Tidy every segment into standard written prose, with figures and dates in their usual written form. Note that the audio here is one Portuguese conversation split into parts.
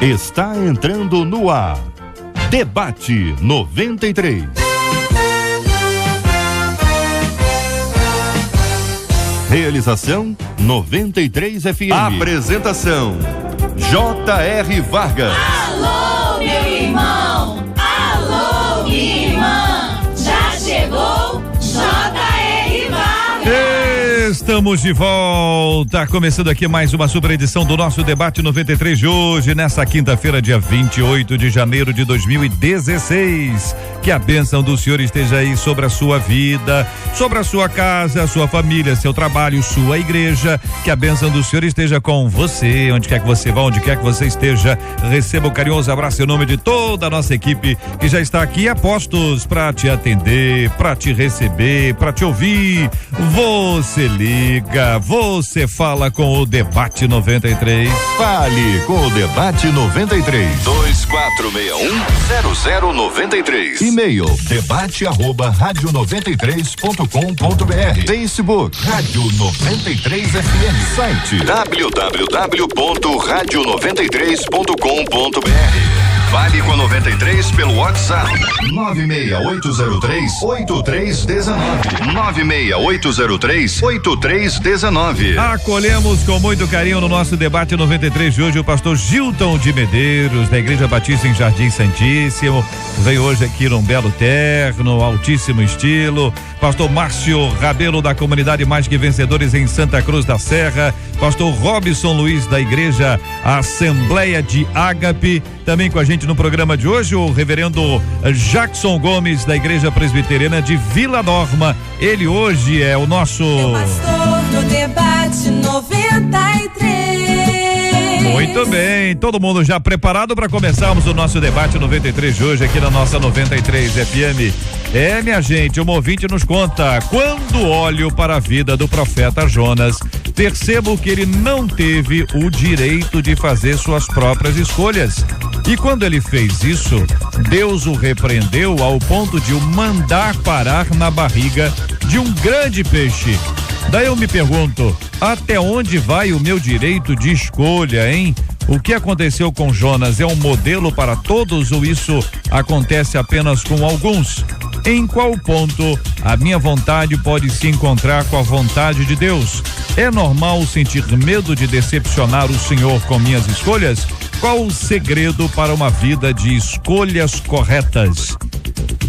Está entrando no ar. Debate 93. Realização 93 FM. Apresentação J.R. Vargas. Alô, meu irmão! Alô, minha irmã! Já chegou J.R. Vargas! Estamos de volta, começando aqui mais uma super edição do nosso Debate 93 de hoje, nessa quinta-feira, dia 28 de janeiro de 2016. Que a bênção do Senhor esteja aí sobre a sua vida, sobre a sua casa, a sua família, seu trabalho, sua igreja. Que a bênção do Senhor esteja com você, onde quer que você vá, onde quer que você esteja. Receba um carinhoso abraço em nome de toda a nossa equipe que já está aqui a postos para te atender, para te receber, para te ouvir. Você liga, você fala com o Debate 93. Fale com o Debate 93. 2461-0093. E-mail debate@radio93.com.br. Facebook Rádio 93 FM. Site www.radio93.com.br. Fale com a 93 pelo WhatsApp 96803-8319. 96803-8319. Acolhemos com muito carinho no nosso Debate 93 de hoje o pastor Gilton de Medeiros, da Igreja Batista em Jardim Santíssimo. Veio hoje aqui num belo terno, altíssimo estilo. Pastor Márcio Rabelo, da comunidade Mais Que Vencedores em Santa Cruz da Serra. Pastor Robson Luiz, da Igreja Assembleia de Ágape. Também com a gente no programa de hoje o reverendo Jackson Gomes, da Igreja Presbiteriana de Vila Norma. Ele hoje é o nosso pastor do Debate 93. Muito bem, todo mundo já preparado para começarmos o nosso Debate 93 de hoje aqui na nossa 93 FM. Minha gente, um ouvinte nos conta: quando olho para a vida do profeta Jonas, percebo que ele não teve o direito de fazer suas próprias escolhas. E quando ele fez isso, Deus o repreendeu ao ponto de o mandar parar na barriga de um grande peixe. Daí eu me pergunto, até onde vai o meu direito de escolha, hein? O que aconteceu com Jonas é um modelo para todos ou isso acontece apenas com alguns? Em qual ponto a minha vontade pode se encontrar com a vontade de Deus? É normal sentir medo de decepcionar o Senhor com minhas escolhas? Qual o segredo para uma vida de escolhas corretas?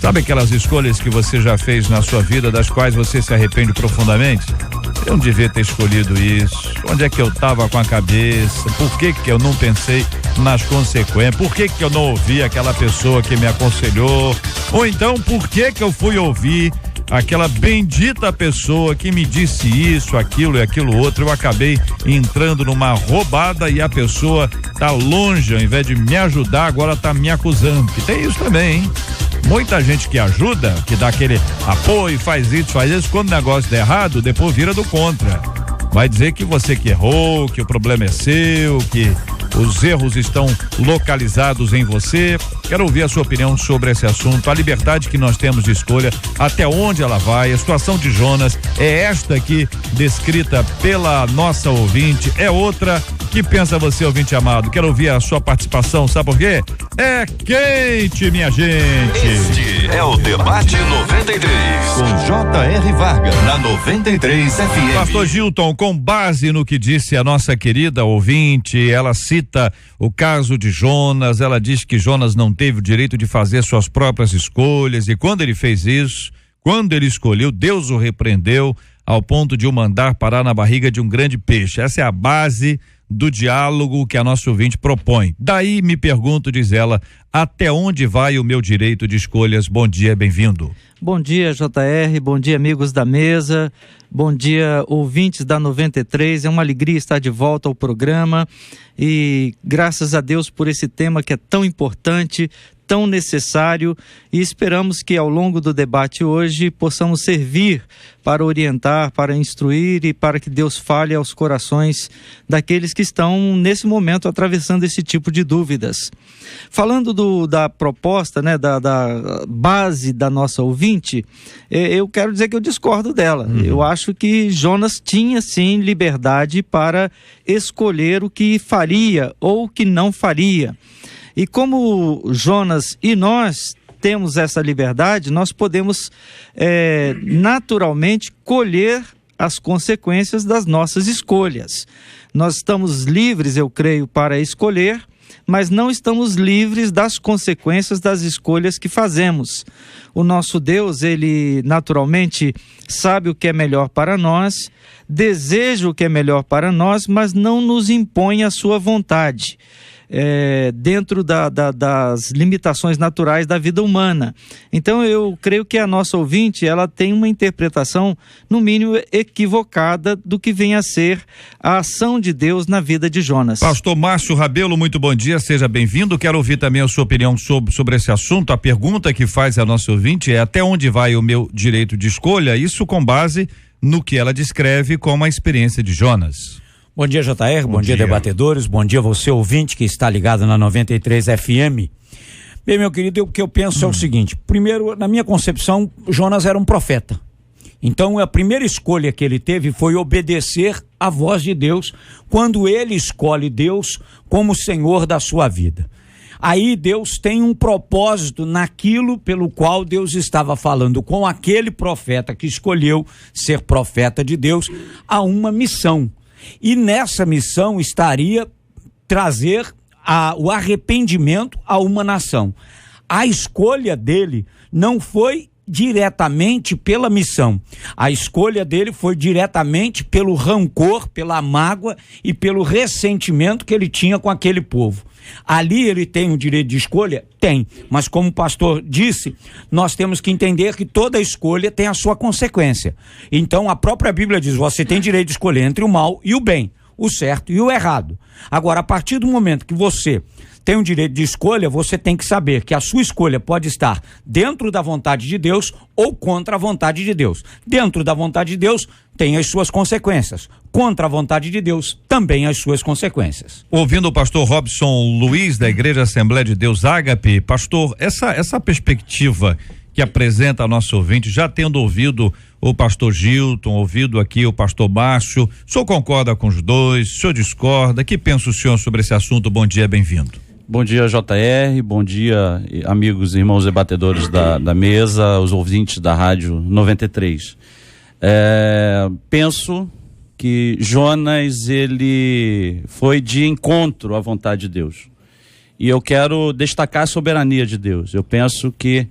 Sabe aquelas escolhas que você já fez na sua vida, das quais você se arrepende profundamente? Eu não devia ter escolhido isso. Onde é que eu estava com a cabeça? Por que eu não pensei nas consequências? Por que eu não ouvi aquela pessoa que me aconselhou? Ou então, por que eu fui ouvir aquela bendita pessoa que me disse isso, aquilo e aquilo outro? Eu acabei entrando numa roubada e a pessoa tá longe, ao invés de me ajudar, agora tá me acusando. Que tem isso também, hein? Muita gente que ajuda, que dá aquele apoio, faz isso, quando o negócio der errado, depois vira do contra. Vai dizer que você que errou, que o problema é seu, que os erros estão localizados em você. Quero ouvir a sua opinião sobre esse assunto, a liberdade que nós temos de escolha, até onde ela vai. A situação de Jonas é esta aqui, descrita pela nossa ouvinte, é outra. Que pensa você, ouvinte amado? Quero ouvir a sua participação, sabe por quê? É quente, minha gente. Este é o Debate 93, com J.R. Vargas, na 93 FM. Pastor Gilton, com base no que disse a nossa querida ouvinte, ela cita o caso de Jonas, ela diz que Jonas não teve o direito de fazer suas próprias escolhas, e quando ele fez isso, quando ele escolheu, Deus o repreendeu ao ponto de o mandar parar na barriga de um grande peixe. Essa é a base do diálogo que a nossa ouvinte propõe. Daí me pergunto, diz ela, até onde vai o meu direito de escolhas? Bom dia, bem-vindo. Bom dia, JR, bom dia, amigos da mesa, bom dia, ouvintes da 93, é uma alegria estar de volta ao programa e graças a Deus por esse tema que é tão importante, tão necessário, e esperamos que ao longo do debate hoje possamos servir para orientar, para instruir e para que Deus fale aos corações daqueles que estão nesse momento atravessando esse tipo de dúvidas. Falando da proposta, né, da base da nossa ouvinte, eu quero dizer que eu discordo dela. Eu acho que Jonas tinha sim liberdade para escolher o que faria ou o que não faria. E como Jonas e nós temos essa liberdade, nós podemos naturalmente colher as consequências das nossas escolhas. Nós estamos livres, eu creio, para escolher, mas não estamos livres das consequências das escolhas que fazemos. O nosso Deus, ele naturalmente sabe o que é melhor para nós, deseja o que é melhor para nós, mas não nos impõe a sua vontade. Dentro das limitações naturais da vida humana. Então eu creio que a nossa ouvinte, ela tem uma interpretação no mínimo equivocada do que vem a ser a ação de Deus na vida de Jonas. Pastor Márcio Rabelo, muito bom dia, seja bem-vindo. Quero ouvir também a sua opinião sobre esse assunto. A pergunta que faz a nossa ouvinte é: até onde vai o meu direito de escolha? Isso com base no que ela descreve como a experiência de Jonas. Bom dia, JR, bom dia, debatedores, bom dia você ouvinte que está ligado na 93 FM. Bem, meu querido, o que eu penso é o seguinte: primeiro, na minha concepção, Jonas era um profeta. Então, a primeira escolha que ele teve foi obedecer à voz de Deus, quando ele escolhe Deus como Senhor da sua vida. Aí Deus tem um propósito naquilo pelo qual Deus estava falando com aquele profeta que escolheu ser profeta de Deus, a uma missão. E nessa missão estaria trazer o arrependimento a uma nação. A escolha dele não foi diretamente pela missão. A escolha dele foi diretamente pelo rancor, pela mágoa e pelo ressentimento que ele tinha com aquele povo. Ali ele tem o direito de escolha? Tem, mas como o pastor disse, nós temos que entender que toda escolha tem a sua consequência. Então a própria Bíblia diz: você tem direito de escolher entre o mal e o bem, o certo e o errado. Agora, a partir do momento que você tem um direito de escolha, você tem que saber que a sua escolha pode estar dentro da vontade de Deus ou contra a vontade de Deus. Dentro da vontade de Deus tem as suas consequências. Contra a vontade de Deus também as suas consequências. Ouvindo o pastor Robson Luiz, da Igreja Assembleia de Deus Ágape, pastor, essa perspectiva que apresenta a nosso ouvinte, já tendo ouvido o pastor Gilton, ouvido aqui o pastor Márcio, o senhor concorda com os dois? O senhor discorda? Que pensa o senhor sobre esse assunto? Bom dia, bem-vindo. Bom dia, JR, bom dia, amigos e irmãos debatedores da mesa, os ouvintes da Rádio 93. Penso que Jonas, ele foi de encontro à vontade de Deus. E eu quero destacar a soberania de Deus. Eu penso que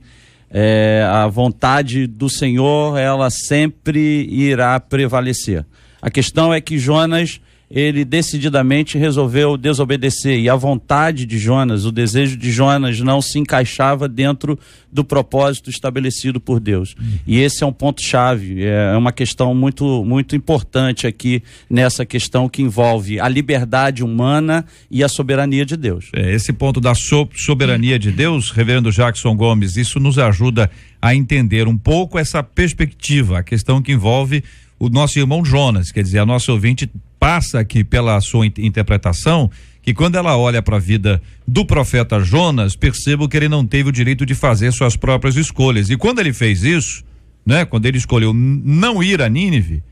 a vontade do Senhor, ela sempre irá prevalecer. A questão é que Jonas, ele decididamente resolveu desobedecer, e a vontade de Jonas, o desejo de Jonas não se encaixava dentro do propósito estabelecido por Deus. E esse é um ponto-chave, é uma questão muito, muito importante aqui nessa questão que envolve a liberdade humana e a soberania de Deus. Esse ponto da soberania de Deus, reverendo Jackson Gomes, isso nos ajuda a entender um pouco essa perspectiva, a questão que envolve o nosso irmão Jonas, quer dizer, a nossa ouvinte passa aqui pela sua interpretação, que quando ela olha para a vida do profeta Jonas, percebo que ele não teve o direito de fazer suas próprias escolhas. E quando ele fez isso, né, quando ele escolheu não ir a Nínive,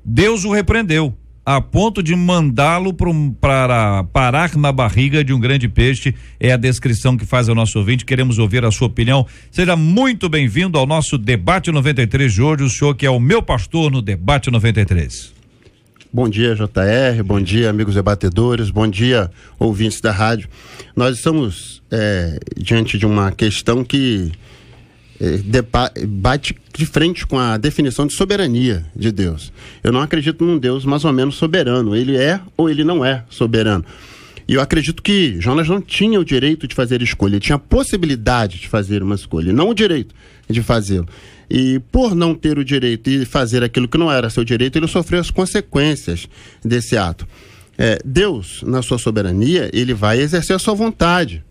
Deus o repreendeu, a ponto de mandá-lo para parar na barriga de um grande peixe. É a descrição que faz ao nosso ouvinte. Queremos ouvir a sua opinião. Seja muito bem-vindo ao nosso Debate 93 de hoje, o senhor que é o meu pastor no Debate 93. Bom dia, JR, bom dia, amigos debatedores, bom dia, ouvintes da rádio. Nós estamos diante de uma questão que bate de frente com a definição de soberania de Deus. Eu não acredito num Deus mais ou menos soberano. Ele é ou ele não é soberano. E eu acredito que Jonas não tinha o direito de fazer escolha, ele tinha a possibilidade de fazer uma escolha, não o direito de fazê-lo. E por não ter o direito de fazer aquilo que não era seu direito, ele sofreu as consequências desse ato. Deus, na sua soberania, ele vai exercer a sua vontade.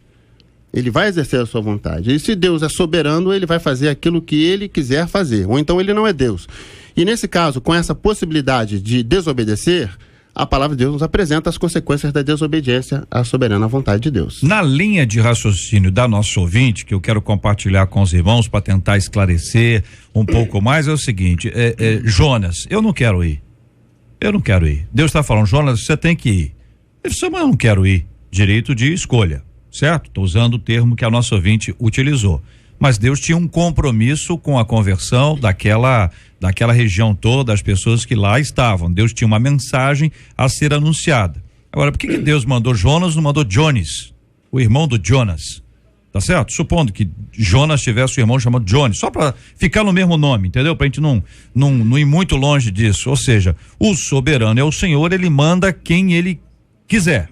Ele vai exercer a sua vontade. E se Deus é soberano, ele vai fazer aquilo que ele quiser fazer. Ou então ele não é Deus. E nesse caso, com essa possibilidade de desobedecer, a palavra de Deus nos apresenta as consequências da desobediência à soberana vontade de Deus. Na linha de raciocínio da nossa ouvinte, que eu quero compartilhar com os irmãos para tentar esclarecer um pouco mais, é o seguinte, Jonas, eu não quero ir. Deus está falando, Jonas, você tem que ir. Ele disse, mas eu não quero ir. Direito de escolha, certo? Estou usando o termo que a nossa ouvinte utilizou. Mas Deus tinha um compromisso com a conversão daquela região toda, as pessoas que lá estavam. Deus tinha uma mensagem a ser anunciada. Agora, por que Deus mandou Jonas, não mandou Jones, o irmão do Jonas? Tá certo? Supondo que Jonas tivesse um irmão chamado Jones, só para ficar no mesmo nome, entendeu? Pra gente não ir muito longe disso. Ou seja, o soberano é o Senhor, ele manda quem ele quiser.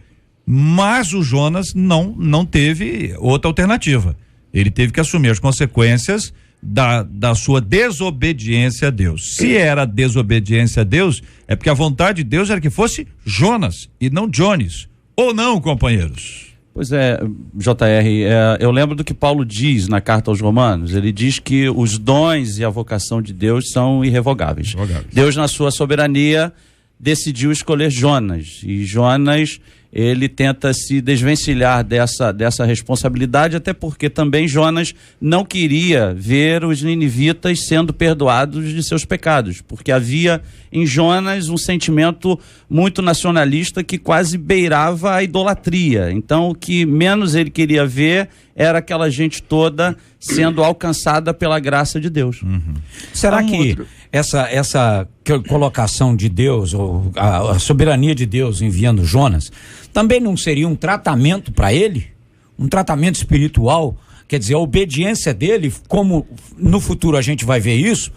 Mas o Jonas não teve outra alternativa. Ele teve que assumir as consequências da sua desobediência a Deus. Se era desobediência a Deus, é porque a vontade de Deus era que fosse Jonas e não Jones. Ou não, companheiros? Pois é, JR, eu lembro do que Paulo diz na carta aos Romanos. Ele diz que os dons e a vocação de Deus são irrevogáveis. Deus, na sua soberania, decidiu escolher Jonas. E Jonas, ele tenta se desvencilhar dessa responsabilidade, até porque também Jonas não queria ver os ninivitas sendo perdoados de seus pecados, porque havia em Jonas um sentimento muito nacionalista que quase beirava a idolatria. Então, o que menos ele queria ver era aquela gente toda sendo alcançada pela graça de Deus. Uhum. Será que essa colocação de Deus, ou a soberania de Deus enviando Jonas, também não seria um tratamento para ele? Um tratamento espiritual? Quer dizer, a obediência dele, como no futuro a gente vai ver isso,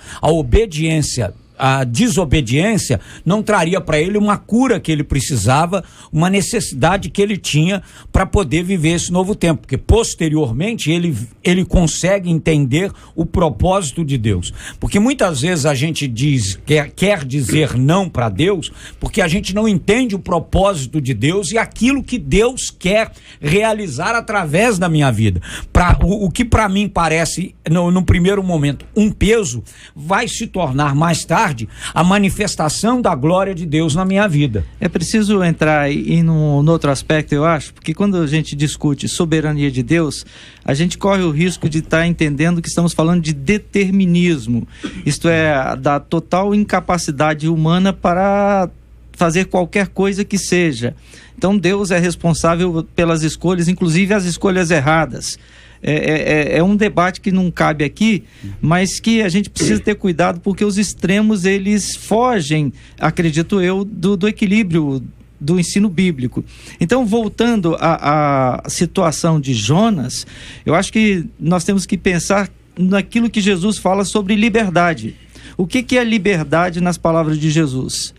a desobediência não traria para ele uma cura que ele precisava, uma necessidade que ele tinha para poder viver esse novo tempo, porque posteriormente ele consegue entender o propósito de Deus, porque muitas vezes a gente quer dizer não para Deus, porque a gente não entende o propósito de Deus e aquilo que Deus quer realizar através da minha vida. O que para mim parece no primeiro momento um peso, vai se tornar mais tarde a manifestação da glória de Deus na minha vida. É preciso entrar no outro aspecto, eu acho, porque quando a gente discute soberania de Deus, a gente corre o risco de estar entendendo que estamos falando de determinismo, isto é, da total incapacidade humana para fazer qualquer coisa que seja. Então Deus é responsável pelas escolhas, inclusive as escolhas erradas. É um debate que não cabe aqui, mas que a gente precisa ter cuidado, porque os extremos, eles fogem, acredito eu, do equilíbrio do ensino bíblico. Então, voltando à situação de Jonas, eu acho que nós temos que pensar naquilo que Jesus fala sobre liberdade. O que é liberdade nas palavras de Jesus?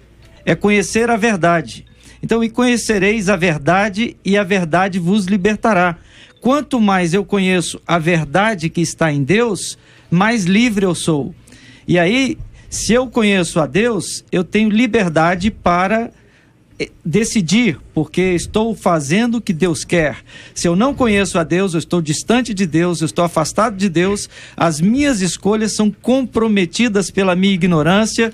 É conhecer a verdade. Então, e conhecereis a verdade, e a verdade vos libertará. Quanto mais eu conheço a verdade que está em Deus, mais livre eu sou. E aí, se eu conheço a Deus, eu tenho liberdade para decidir, porque estou fazendo o que Deus quer. Se eu não conheço a Deus, eu estou distante de Deus, eu estou afastado de Deus, as minhas escolhas são comprometidas pela minha ignorância,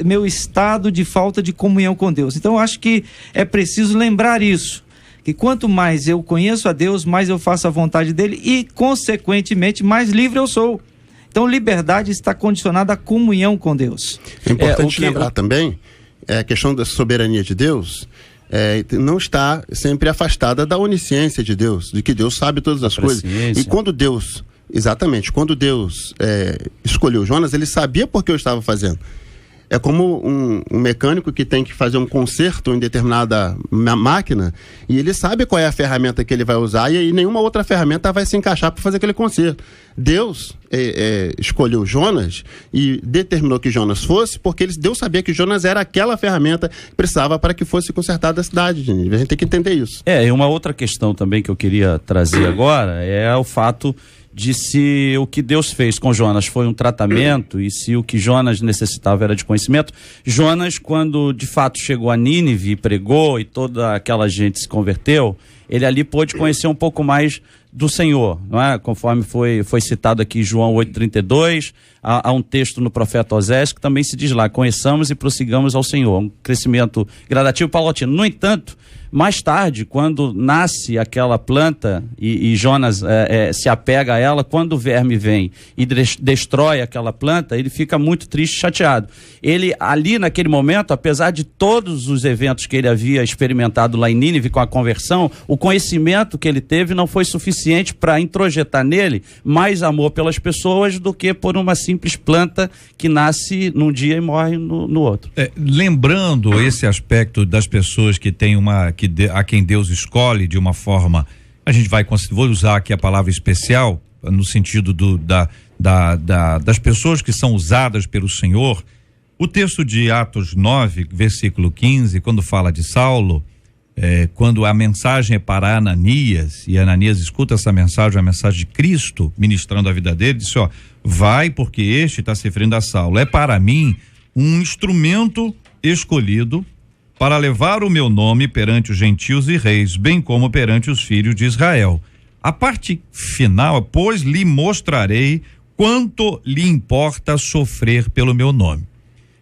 meu estado de falta de comunhão com Deus. Então, eu acho que é preciso lembrar isso, que quanto mais eu conheço a Deus, mais eu faço a vontade dele e, consequentemente, mais livre eu sou. Então, liberdade está condicionada à comunhão com Deus. É importante lembrar também, a questão da soberania de Deus não está sempre afastada da onisciência de Deus, de que Deus sabe todas as coisas. E quando Deus, quando Deus escolheu Jonas, ele sabia por que eu estava fazendo. É como um mecânico que tem que fazer um conserto em determinada máquina e ele sabe qual é a ferramenta que ele vai usar e nenhuma outra ferramenta vai se encaixar para fazer aquele conserto. Deus escolheu Jonas e determinou que Jonas fosse porque Deus sabia que Jonas era aquela ferramenta que precisava para que fosse consertada a cidade. A gente tem que entender isso. E uma outra questão também que eu queria trazer agora é o fato de se o que Deus fez com Jonas foi um tratamento e se o que Jonas necessitava era de conhecimento. Jonas, quando de fato chegou a Nínive e pregou e toda aquela gente se converteu, ele ali pôde conhecer um pouco mais do Senhor, não é? Conforme foi citado aqui João 8,32, há um texto no profeta Osés que também se diz lá: conheçamos e prossigamos ao Senhor, um crescimento gradativo paulatino. No entanto, mais tarde, quando nasce aquela planta e Jonas se apega a ela, quando o verme vem e destrói aquela planta, ele fica muito triste, chateado. Ele ali naquele momento, apesar de todos os eventos que ele havia experimentado lá em Nínive com a conversão, o conhecimento que ele teve não foi suficiente para introjetar nele mais amor pelas pessoas do que por uma simples planta que nasce num dia e morre no outro. Lembrando esse aspecto das pessoas que têm a quem Deus escolhe de uma forma, vou usar aqui a palavra especial, no sentido das pessoas que são usadas pelo Senhor. O texto de Atos 9, versículo 15, quando fala de Saulo, quando a mensagem é para Ananias, e Ananias escuta essa mensagem, a mensagem de Cristo ministrando a vida dele, disse: vai, porque este, está se referindo a Saulo, é para mim um instrumento escolhido para levar o meu nome perante os gentios e reis, bem como perante os filhos de Israel. A parte final: pois lhe mostrarei quanto lhe importa sofrer pelo meu nome.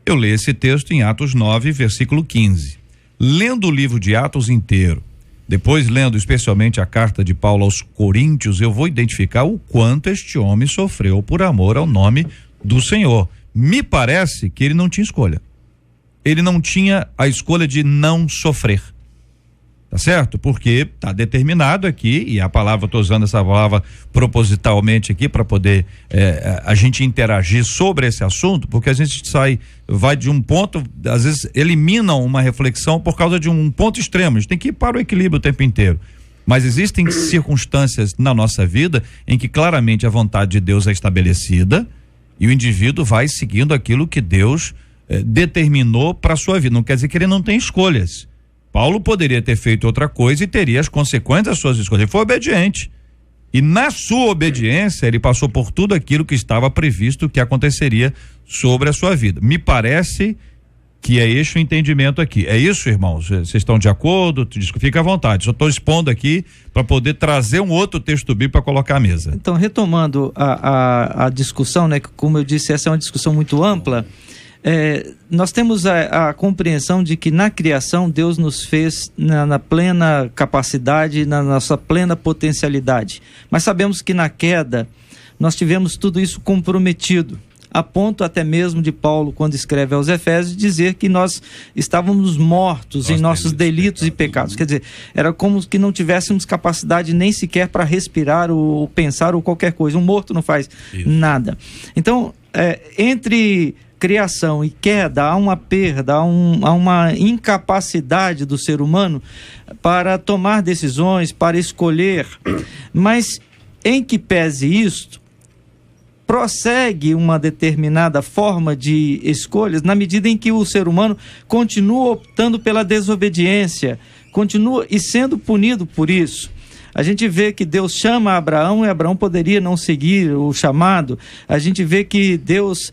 Eu leio esse texto em Atos 9, versículo 15. Lendo o livro de Atos inteiro, depois lendo especialmente a carta de Paulo aos Coríntios, eu vou identificar o quanto este homem sofreu por amor ao nome do Senhor. Me parece que ele não tinha escolha. Ele não tinha a escolha de não sofrer, tá certo? Porque tá determinado aqui, e estou usando essa palavra propositalmente aqui para poder a gente interagir sobre esse assunto, porque a gente vai de um ponto, às vezes elimina uma reflexão por causa de um ponto extremo. A gente tem que ir para o equilíbrio o tempo inteiro. Mas existem circunstâncias na nossa vida em que claramente a vontade de Deus é estabelecida e o indivíduo vai seguindo aquilo que Deus determinou para sua vida. Não quer dizer que ele não tem escolhas. Paulo poderia ter feito outra coisa e teria as consequências das suas escolhas. Ele foi obediente. E na sua obediência, ele passou por tudo aquilo que estava previsto que aconteceria sobre a sua vida. Me parece que é este o entendimento aqui. É isso, irmãos? Vocês estão de acordo? Fica à vontade. Só estou expondo aqui para poder trazer um outro texto bíblico para colocar à mesa. Então, retomando a discussão, né? Como eu disse, essa é uma discussão muito ampla. Nós temos a compreensão de que na criação Deus nos fez na plena capacidade, na nossa plena potencialidade, mas sabemos que na queda nós tivemos tudo isso comprometido, a ponto até mesmo de Paulo, quando escreve aos Efésios, dizer que nós estávamos mortos em nossos delitos e pecados. Quer dizer, era como que não tivéssemos capacidade nem sequer para respirar ou pensar ou qualquer coisa. Um morto não faz nada. Então, entre criação e queda, há uma perda, há uma incapacidade do ser humano para tomar decisões, para escolher, mas em que pese isto, prossegue uma determinada forma de escolhas na medida em que o ser humano continua optando pela desobediência, continua e sendo punido por isso. A gente vê que Deus chama Abraão e Abraão poderia não seguir o chamado. A gente vê que Deus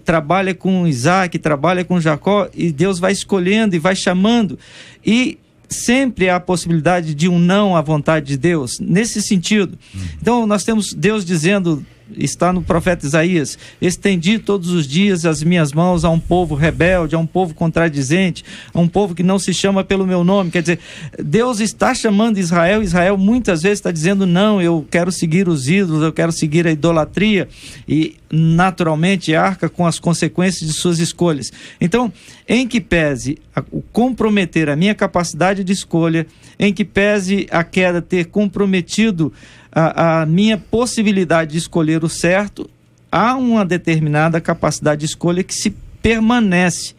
trabalha com Isaac, trabalha com Jacó, e Deus vai escolhendo e vai chamando. E sempre há a possibilidade de um não à vontade de Deus, nesse sentido. Então nós temos Deus dizendo, está no profeta Isaías: estendi todos os dias as minhas mãos a um povo rebelde, a um povo contradizente, a um povo que não se chama pelo meu nome. Quer dizer, Deus está chamando Israel. Israel muitas vezes está dizendo: não, eu quero seguir os ídolos, eu quero seguir a idolatria, e naturalmente arca com as consequências de suas escolhas. Então, em que pese o comprometer a minha capacidade de escolha, em que pese a queda ter comprometido a minha possibilidade de escolher o certo, há uma determinada capacidade de escolha que se permanece,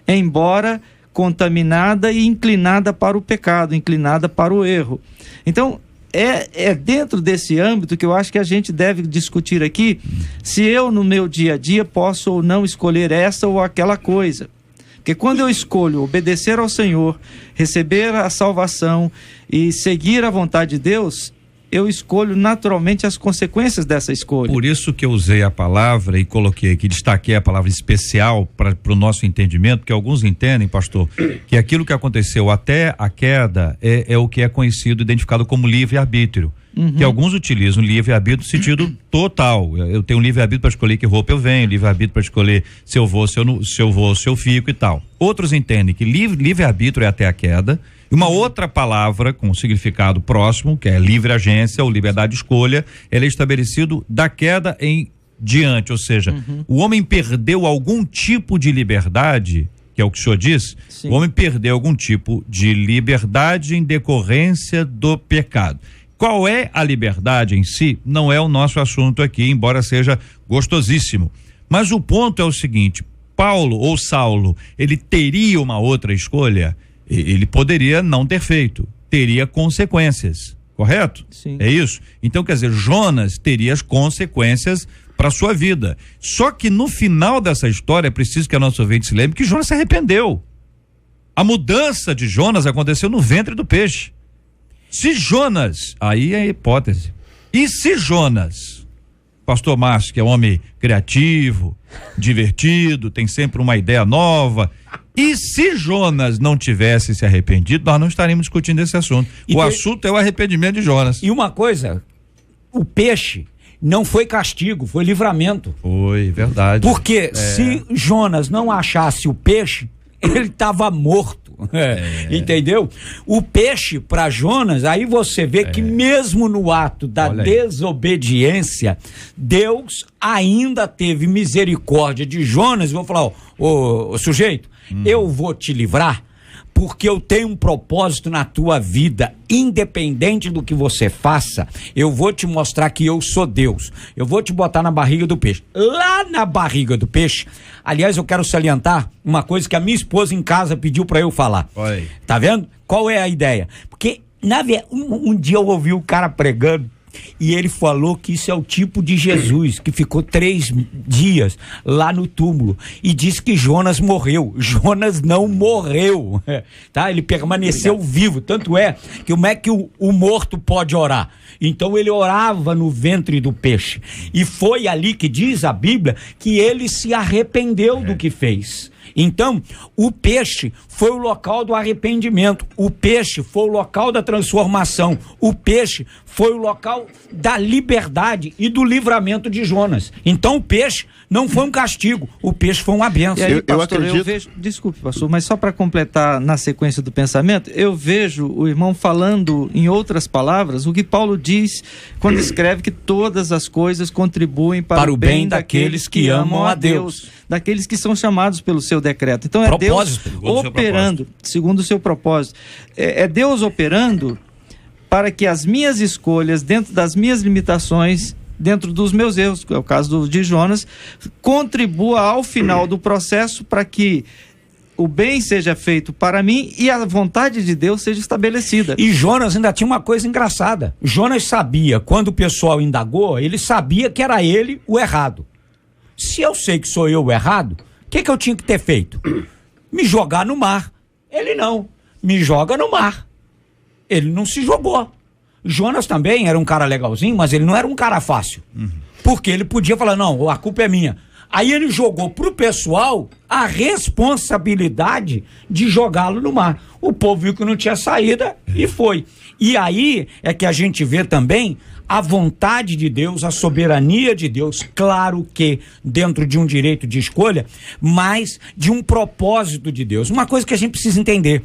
embora contaminada e inclinada para o pecado, inclinada para o erro. Então, é dentro desse âmbito que eu acho que a gente deve discutir aqui se eu, no meu dia a dia, posso ou não escolher essa ou aquela coisa. Porque quando eu escolho obedecer ao Senhor, receber a salvação e seguir a vontade de Deus, eu escolho naturalmente as consequências dessa escolha. Por isso que eu usei a palavra e coloquei aqui, destaquei a palavra especial para o nosso entendimento, porque alguns entendem, pastor, que aquilo que aconteceu até a queda é o que é conhecido, identificado como livre-arbítrio. Que alguns utilizam livre-arbítrio no sentido total. Eu tenho um livre-arbítrio para escolher que roupa eu venho, livre-arbítrio para escolher se eu vou, se eu fico e tal. Outros entendem que livre-arbítrio é até a queda. E uma outra palavra com significado próximo, que é livre agência ou liberdade de escolha, ela é estabelecido da queda em diante, ou seja, o homem perdeu algum tipo de liberdade, que é o que o senhor diz. Sim. O homem perdeu algum tipo de liberdade em decorrência do pecado. Qual é a liberdade em si? Não é o nosso assunto aqui, embora seja gostosíssimo. Mas o ponto é o seguinte: Paulo ou Saulo, ele teria uma outra escolha? Ele poderia não ter feito, teria consequências, correto? Sim. É isso? Então, quer dizer, Jonas teria as consequências para sua vida. Só que no final dessa história, é preciso que a nossa ouvinte se lembre que Jonas se arrependeu. A mudança de Jonas aconteceu no ventre do peixe. Se Jonas, aí é a hipótese, e se Jonas, pastor Márcio, que é um homem criativo, divertido, tem sempre uma ideia nova, e se Jonas não tivesse se arrependido, nós não estaríamos discutindo esse assunto. Assunto é o arrependimento de Jonas. E uma coisa, o peixe não foi castigo, foi livramento. Foi, verdade. Porque se Jonas não achasse o peixe, ele estava morto. Entendeu? O peixe para Jonas, aí você vê que mesmo no ato da desobediência, Deus ainda teve misericórdia de Jonas. Vou falar, ô sujeito, eu vou te livrar porque eu tenho um propósito na tua vida, independente do que você faça. Eu vou te mostrar que eu sou Deus. Eu vou te botar na barriga do peixe. Lá na barriga do peixe, aliás, eu quero salientar uma coisa que a minha esposa em casa pediu para eu falar. Oi. Tá vendo? Qual é a ideia? Porque um dia eu ouvi o cara pregando e ele falou que isso é o tipo de Jesus que ficou 3 dias lá no túmulo e disse que Jonas morreu. Jonas não morreu, tá? Ele permaneceu vivo, tanto é que como é que o morto pode orar? Então ele orava no ventre do peixe e foi ali que diz a Bíblia que ele se arrependeu do que fez. Então, o peixe foi o local do arrependimento, o peixe foi o local da transformação, o peixe foi o local da liberdade e do livramento de Jonas. Então, o peixe não foi um castigo, o peixe foi uma bênção. E aí, pastor, eu vejo, desculpe, pastor, mas só para completar na sequência do pensamento, eu vejo o irmão falando em outras palavras o que Paulo diz quando escreve que todas as coisas contribuem para o bem daqueles que amam a Deus, daqueles que são chamados pelo seu decreto. Então é Deus operando segundo o seu propósito. É Deus operando para que as minhas escolhas, dentro das minhas limitações, dentro dos meus erros, que é o caso de Jonas, contribua ao final do processo para que o bem seja feito para mim e a vontade de Deus seja estabelecida. E Jonas ainda tinha uma coisa engraçada. Jonas sabia, quando o pessoal indagou, ele sabia que era ele o errado. Se eu sei que sou eu o errado, o que eu tinha que ter feito? Me jogar no mar. Ele não. Me joga no mar. Ele não se jogou. Jonas também era um cara legalzinho, mas ele não era um cara fácil. Porque ele podia falar, não, a culpa é minha. Aí ele jogou pro pessoal a responsabilidade de jogá-lo no mar. O povo viu que não tinha saída e foi. E aí é que a gente vê também a vontade de Deus, a soberania de Deus, claro que dentro de um direito de escolha, mas de um propósito de Deus. Uma coisa que a gente precisa entender: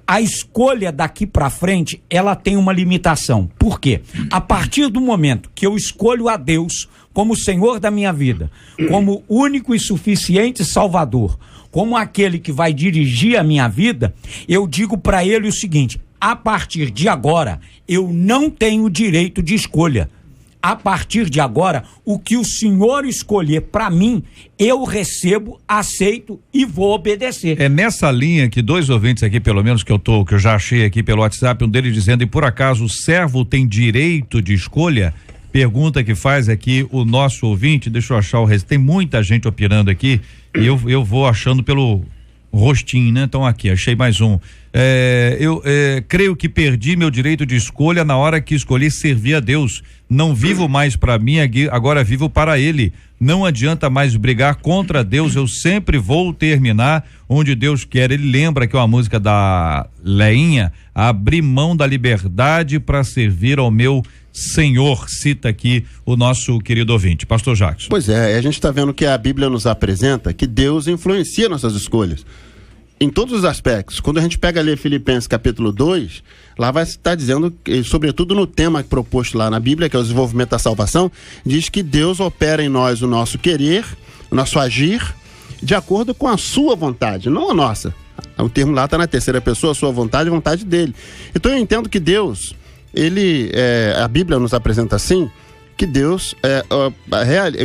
a escolha daqui para frente, ela tem uma limitação. Por quê? A partir do momento que eu escolho a Deus como Senhor da minha vida, como único e suficiente Salvador, como aquele que vai dirigir a minha vida, eu digo para ele o seguinte: a partir de agora, eu não tenho direito de escolha. A partir de agora, o que o Senhor escolher para mim, eu recebo, aceito e vou obedecer. É nessa linha que 2 ouvintes aqui, pelo menos que eu já achei aqui pelo WhatsApp, um deles dizendo: e por acaso o servo tem direito de escolha? Pergunta que faz aqui o nosso ouvinte. Deixa eu achar o resto. Tem muita gente opinando aqui e eu vou achando pelo rostinho, né? Então aqui, achei mais um. Eu creio que perdi meu direito de escolha na hora que escolhi servir a Deus. Não vivo mais para mim, agora vivo para Ele. Não adianta mais brigar contra Deus, eu sempre vou terminar onde Deus quer. Ele lembra que é uma música da Leinha, abri mão da liberdade para servir ao meu Senhor, cita aqui o nosso querido ouvinte, pastor Jackson. Pois é, a gente está vendo que a Bíblia nos apresenta que Deus influencia nossas escolhas em todos os aspectos. Quando a gente pega ali Filipenses capítulo 2, lá vai estar dizendo, sobretudo no tema proposto lá na Bíblia, que é o desenvolvimento da salvação, diz que Deus opera em nós o nosso querer, o nosso agir, de acordo com a sua vontade, não a nossa. O termo lá está na terceira pessoa, a sua vontade, a vontade dele. Então eu entendo que Deus, a Bíblia nos apresenta assim, que Deus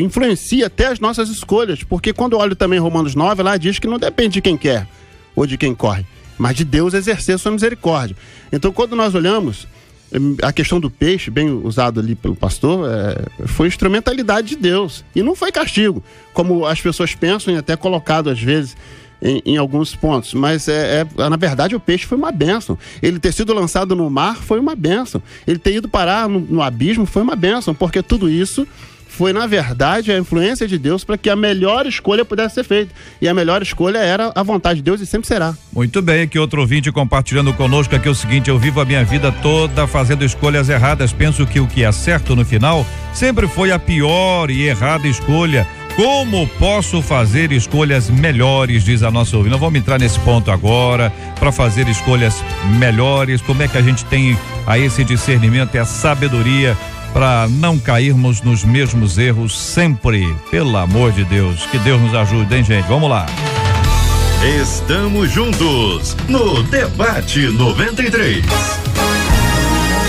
influencia até as nossas escolhas, porque quando eu olho também Romanos 9, lá diz que não depende de quem quer ou de quem corre, mas de Deus exercer sua misericórdia. Então quando nós olhamos a questão do peixe, bem usado ali pelo pastor, foi instrumentalidade de Deus, e não foi castigo, como as pessoas pensam e até colocado às vezes em alguns pontos, mas na verdade o peixe foi uma bênção. Ele ter sido lançado no mar foi uma bênção, ele ter ido parar no abismo foi uma bênção, porque tudo isso foi na verdade a influência de Deus para que a melhor escolha pudesse ser feita, e a melhor escolha era a vontade de Deus e sempre será. Muito bem, aqui outro ouvinte compartilhando conosco aqui o seguinte: eu vivo a minha vida toda fazendo escolhas erradas, penso que o que é certo no final sempre foi a pior e errada escolha. Como posso fazer escolhas melhores, diz a nossa ouvinte. Nós vamos entrar nesse ponto agora, para fazer escolhas melhores. Como é que a gente tem a esse discernimento e a sabedoria para não cairmos nos mesmos erros sempre? Pelo amor de Deus, que Deus nos ajude, hein, gente? Vamos lá. Estamos juntos no Debate 93.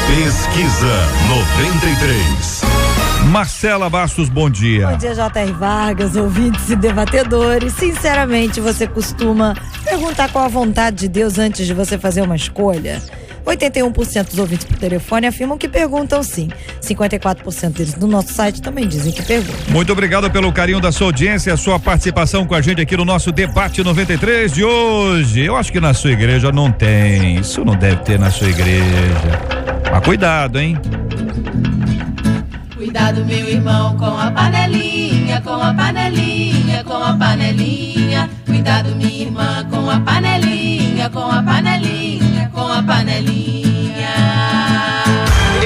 Pesquisa 93. Marcela Bastos, bom dia. Bom dia, J.R. Vargas, ouvintes e debatedores. Sinceramente, você costuma perguntar qual a vontade de Deus antes de você fazer uma escolha? 81% dos ouvintes por telefone afirmam que perguntam sim. 54% deles no nosso site também dizem que perguntam. Muito obrigado pelo carinho da sua audiência, a sua participação com a gente aqui no nosso Debate 93 de hoje. Eu acho que na sua igreja não tem, isso não deve ter na sua igreja. Mas cuidado, hein? Cuidado, meu irmão, com a panelinha, com a panelinha, com a panelinha. Cuidado, minha irmã, com a panelinha, com a panelinha, com a panelinha.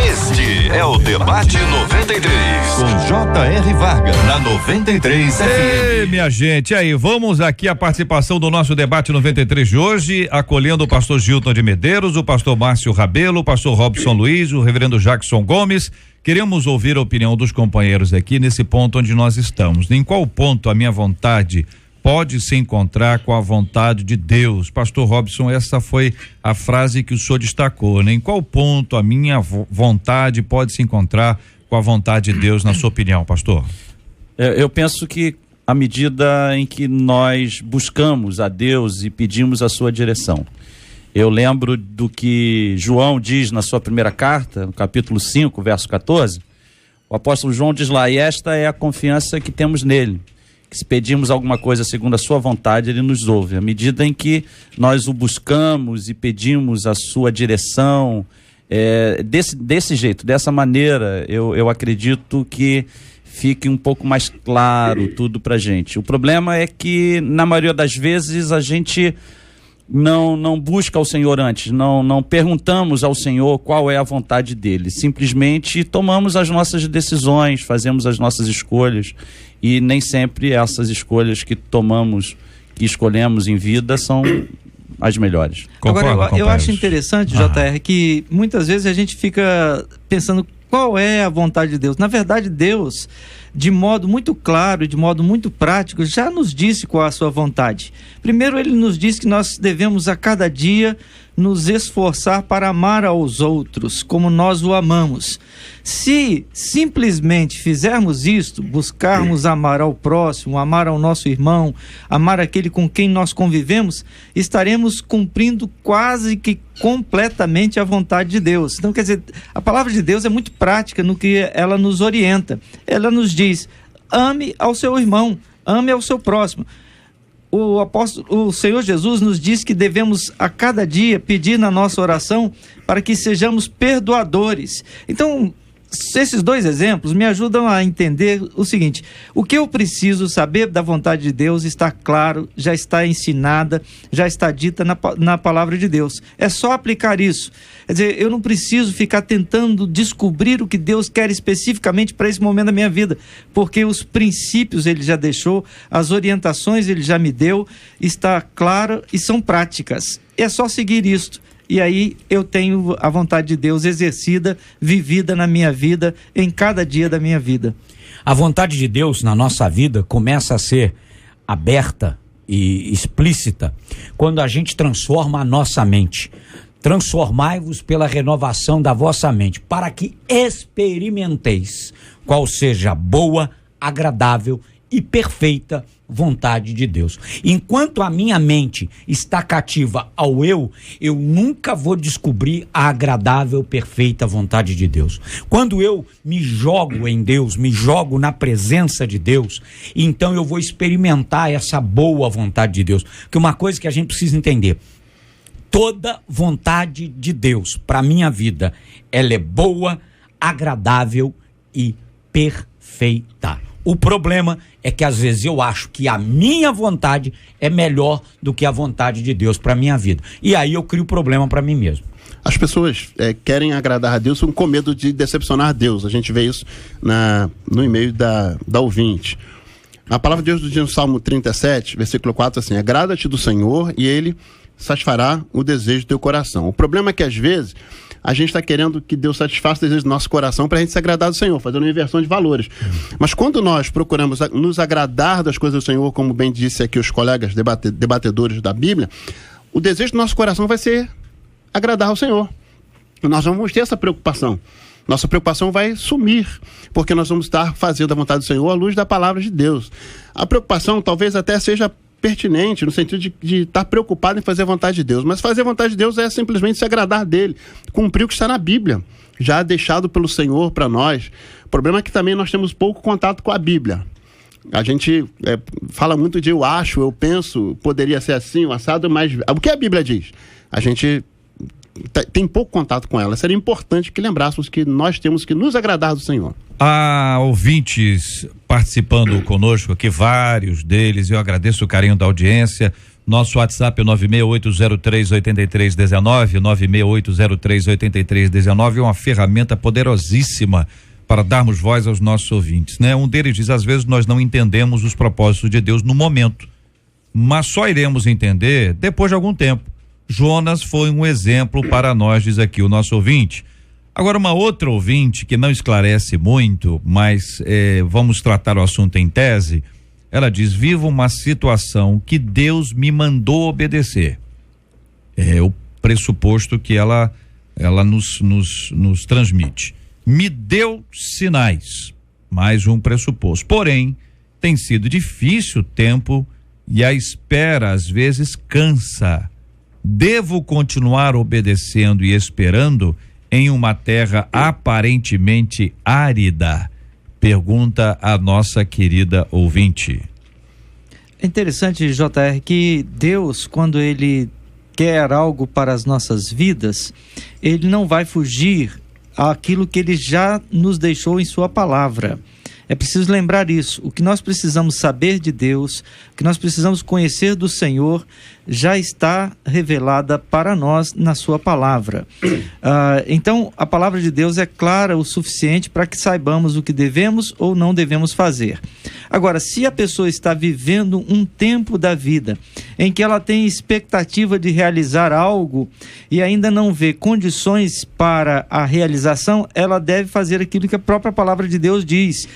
Este é o Debate 93, com J.R. Vargas, na 93 FM. Ei, minha gente, aí, vamos aqui a participação do nosso Debate 93 de hoje, acolhendo o pastor Gilton de Medeiros, o pastor Márcio Rabelo, o pastor Robson Luiz, o reverendo Jackson Gomes. Queremos ouvir a opinião dos companheiros aqui nesse ponto onde nós estamos. Em qual ponto a minha vontade pode se encontrar com a vontade de Deus? Pastor Robson, essa foi a frase que o senhor destacou, né? Em qual ponto a minha vontade pode se encontrar com a vontade de Deus, na sua opinião, pastor? Eu penso que à medida em que nós buscamos a Deus e pedimos a sua direção. Eu lembro do que João diz na sua primeira carta, no capítulo 5, verso 14. O apóstolo João diz lá: e esta é a confiança que temos nele, que se pedimos alguma coisa segundo a sua vontade, ele nos ouve. À medida em que nós o buscamos e pedimos a sua direção, desse jeito, dessa maneira, eu acredito que fique um pouco mais claro tudo pra gente. O problema é que, na maioria das vezes, a gente não busca o Senhor antes, não perguntamos ao Senhor qual é a vontade dele, simplesmente tomamos as nossas decisões, fazemos as nossas escolhas, e nem sempre essas escolhas que escolhemos em vida são as melhores. Agora, eu acho interessante, J.R., que muitas vezes a gente fica pensando qual é a vontade de Deus. Na verdade, Deus, de modo muito claro, de modo muito prático, já nos disse qual é a sua vontade. Primeiro, ele nos diz que nós devemos a cada dia nos esforçar para amar aos outros como nós o amamos. Se simplesmente fizermos isto, buscarmos amar ao próximo, amar ao nosso irmão, amar aquele com quem nós convivemos, estaremos cumprindo quase que completamente a vontade de Deus. Então, quer dizer, a palavra de Deus é muito prática no que ela nos orienta. Ela nos diz: ame ao seu irmão, ame ao seu próximo. o Senhor Jesus nos diz que devemos a cada dia pedir na nossa oração para que sejamos perdoadores. Então, esses dois exemplos me ajudam a entender o seguinte: o que eu preciso saber da vontade de Deus está claro, já está ensinada, já está dita na palavra de Deus. É só aplicar isso. Quer dizer, eu não preciso ficar tentando descobrir o que Deus quer especificamente para esse momento da minha vida, porque os princípios Ele já deixou, as orientações Ele já me deu, está claro e são práticas. É só seguir isto. E aí eu tenho a vontade de Deus exercida, vivida na minha vida, em cada dia da minha vida. A vontade de Deus na nossa vida começa a ser aberta e explícita quando a gente transforma a nossa mente. Transformai-vos pela renovação da vossa mente, para que experimenteis qual seja a boa, agradável e perfeita vontade de Deus. Enquanto a minha mente está cativa ao eu nunca vou descobrir a agradável, perfeita vontade de Deus. Quando eu me jogo em Deus, me jogo na presença de Deus, então eu vou experimentar essa boa vontade de Deus. Porque uma coisa que a gente precisa entender: toda vontade de Deus para minha vida, ela é boa, agradável e perfeita. O problema é que às vezes eu acho que a minha vontade é melhor do que a vontade de Deus para minha vida. E aí eu crio problema para mim mesmo. As pessoas querem agradar a Deus com medo de decepcionar Deus. A gente vê isso no e-mail da ouvinte. A palavra de Deus diz no Salmo 37, versículo 4, assim: agrada-te do Senhor e Ele satisfará o desejo do teu coração. O problema é que às vezes a gente está querendo que Deus satisfaça o desejo do nosso coração para a gente se agradar do Senhor, fazendo uma inversão de valores. Mas quando nós procuramos nos agradar das coisas do Senhor, como bem disse aqui os colegas debatedores da Bíblia, o desejo do nosso coração vai ser agradar ao Senhor. Nós não vamos ter essa preocupação. Nossa preocupação vai sumir, porque nós vamos estar fazendo a vontade do Senhor à luz da palavra de Deus. A preocupação talvez até seja pertinente, no sentido de estar preocupado em fazer a vontade de Deus, mas fazer a vontade de Deus é simplesmente se agradar dele, cumprir o que está na Bíblia, já deixado pelo Senhor para nós. O problema é que também nós temos pouco contato com a Bíblia. A gente fala muito de eu acho, eu penso, poderia ser assim, o assado, mas o que a Bíblia diz? A gente tem pouco contato com ela. Seria importante que lembrássemos que nós temos que nos agradar do Senhor. Há ouvintes participando conosco aqui, vários deles, eu agradeço o carinho da audiência. Nosso WhatsApp é 968038319, 968038319, é uma ferramenta poderosíssima para darmos voz aos nossos ouvintes, né? Um deles diz: às vezes nós não entendemos os propósitos de Deus no momento, mas só iremos entender depois de algum tempo. Jonas foi um exemplo para nós, diz aqui o nosso ouvinte. Agora, uma outra ouvinte que não esclarece muito, mas vamos tratar o assunto em tese. Ela diz: vivo uma situação que Deus me mandou obedecer. É o pressuposto que ela nos transmite. Me deu sinais, mais um pressuposto. Porém, tem sido difícil o tempo e a espera às vezes cansa. Devo continuar obedecendo e esperando em uma terra aparentemente árida? Pergunta a nossa querida ouvinte. É interessante, JR, que Deus, quando Ele quer algo para as nossas vidas, Ele não vai fugir àquilo que Ele já nos deixou em Sua palavra. É preciso lembrar isso. O que nós precisamos saber de Deus, o que nós precisamos conhecer do Senhor, já está revelada para nós na sua palavra. Então, a palavra de Deus é clara o suficiente para que saibamos o que devemos ou não devemos fazer. Agora, se a pessoa está vivendo um tempo da vida em que ela tem expectativa de realizar algo e ainda não vê condições para a realização, ela deve fazer aquilo que a própria palavra de Deus diz: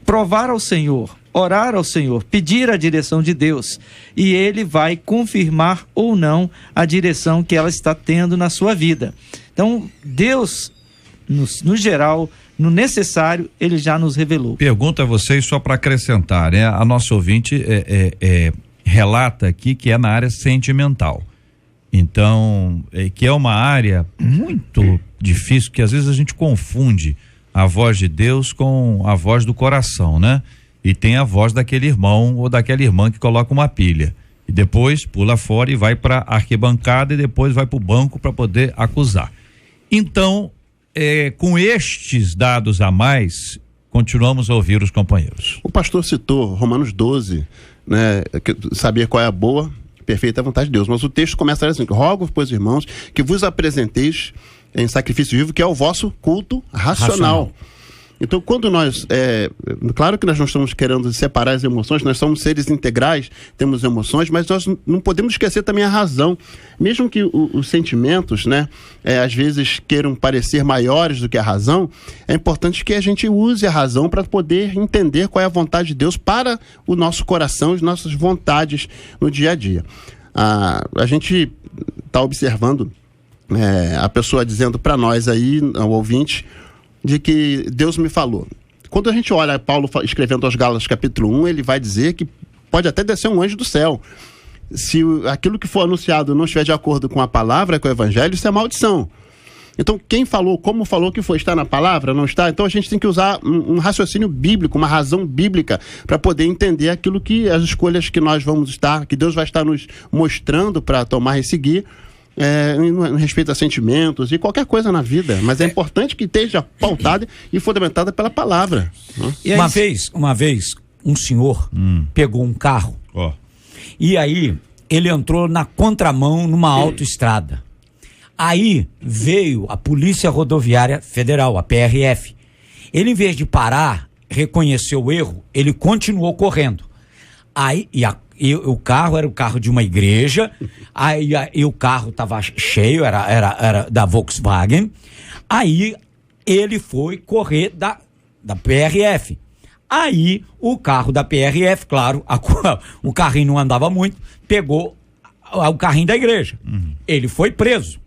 provar ao Senhor, orar ao Senhor, pedir a direção de Deus, e Ele vai confirmar ou não a direção que ela está tendo na sua vida. Então, Deus, no geral, no necessário, Ele já nos revelou. Pergunta a vocês só para acrescentar, né? A nossa ouvinte relata aqui que é na área sentimental. Então, que é uma área muito difícil, que às vezes a gente confunde a voz de Deus com a voz do coração, né? E tem a voz daquele irmão ou daquela irmã que coloca uma pilha. E depois pula fora e vai para a arquibancada e depois vai para o banco para poder acusar. Então, com estes dados a mais, continuamos a ouvir os companheiros. O pastor citou Romanos 12, né? Saber qual é a boa, perfeita vontade de Deus. Mas o texto começa assim: rogo, pois, irmãos, que vos apresenteis em sacrifício vivo, que é o vosso culto racional. Então, quando nós, claro que nós não estamos querendo separar as emoções, nós somos seres integrais, temos emoções, mas nós não podemos esquecer também a razão. Mesmo que os sentimentos, né, às vezes queiram parecer maiores do que a razão, é importante que a gente use a razão para poder entender qual é a vontade de Deus para o nosso coração, as nossas vontades no dia a dia. A gente está observando a pessoa dizendo para nós aí, ao ouvinte, de que Deus me falou. Quando a gente olha Paulo escrevendo aos Gálatas capítulo 1, ele vai dizer que pode até descer um anjo do céu. Se aquilo que for anunciado não estiver de acordo com a palavra, com o evangelho, isso é maldição. Então, quem falou, como falou que foi, está na palavra, não está? Então a gente tem que usar um raciocínio bíblico, uma razão bíblica, para poder entender aquilo que as escolhas que nós vamos estar, que Deus vai estar nos mostrando para tomar e seguir, em respeito a sentimentos e qualquer coisa na vida, mas é importante que esteja pautada e fundamentada pela palavra. E uma vez um senhor pegou um carro e aí ele entrou na contramão numa autoestrada. Aí veio a Polícia Rodoviária Federal, a PRF. Ele, em vez de parar, reconheceu o erro, ele continuou correndo. Aí e o carro era o carro de uma igreja, aí o carro estava cheio, era da Volkswagen. Aí ele foi correr da PRF. Aí o carro da PRF, claro, o carrinho não andava muito, pegou o carrinho da igreja. Ele foi preso.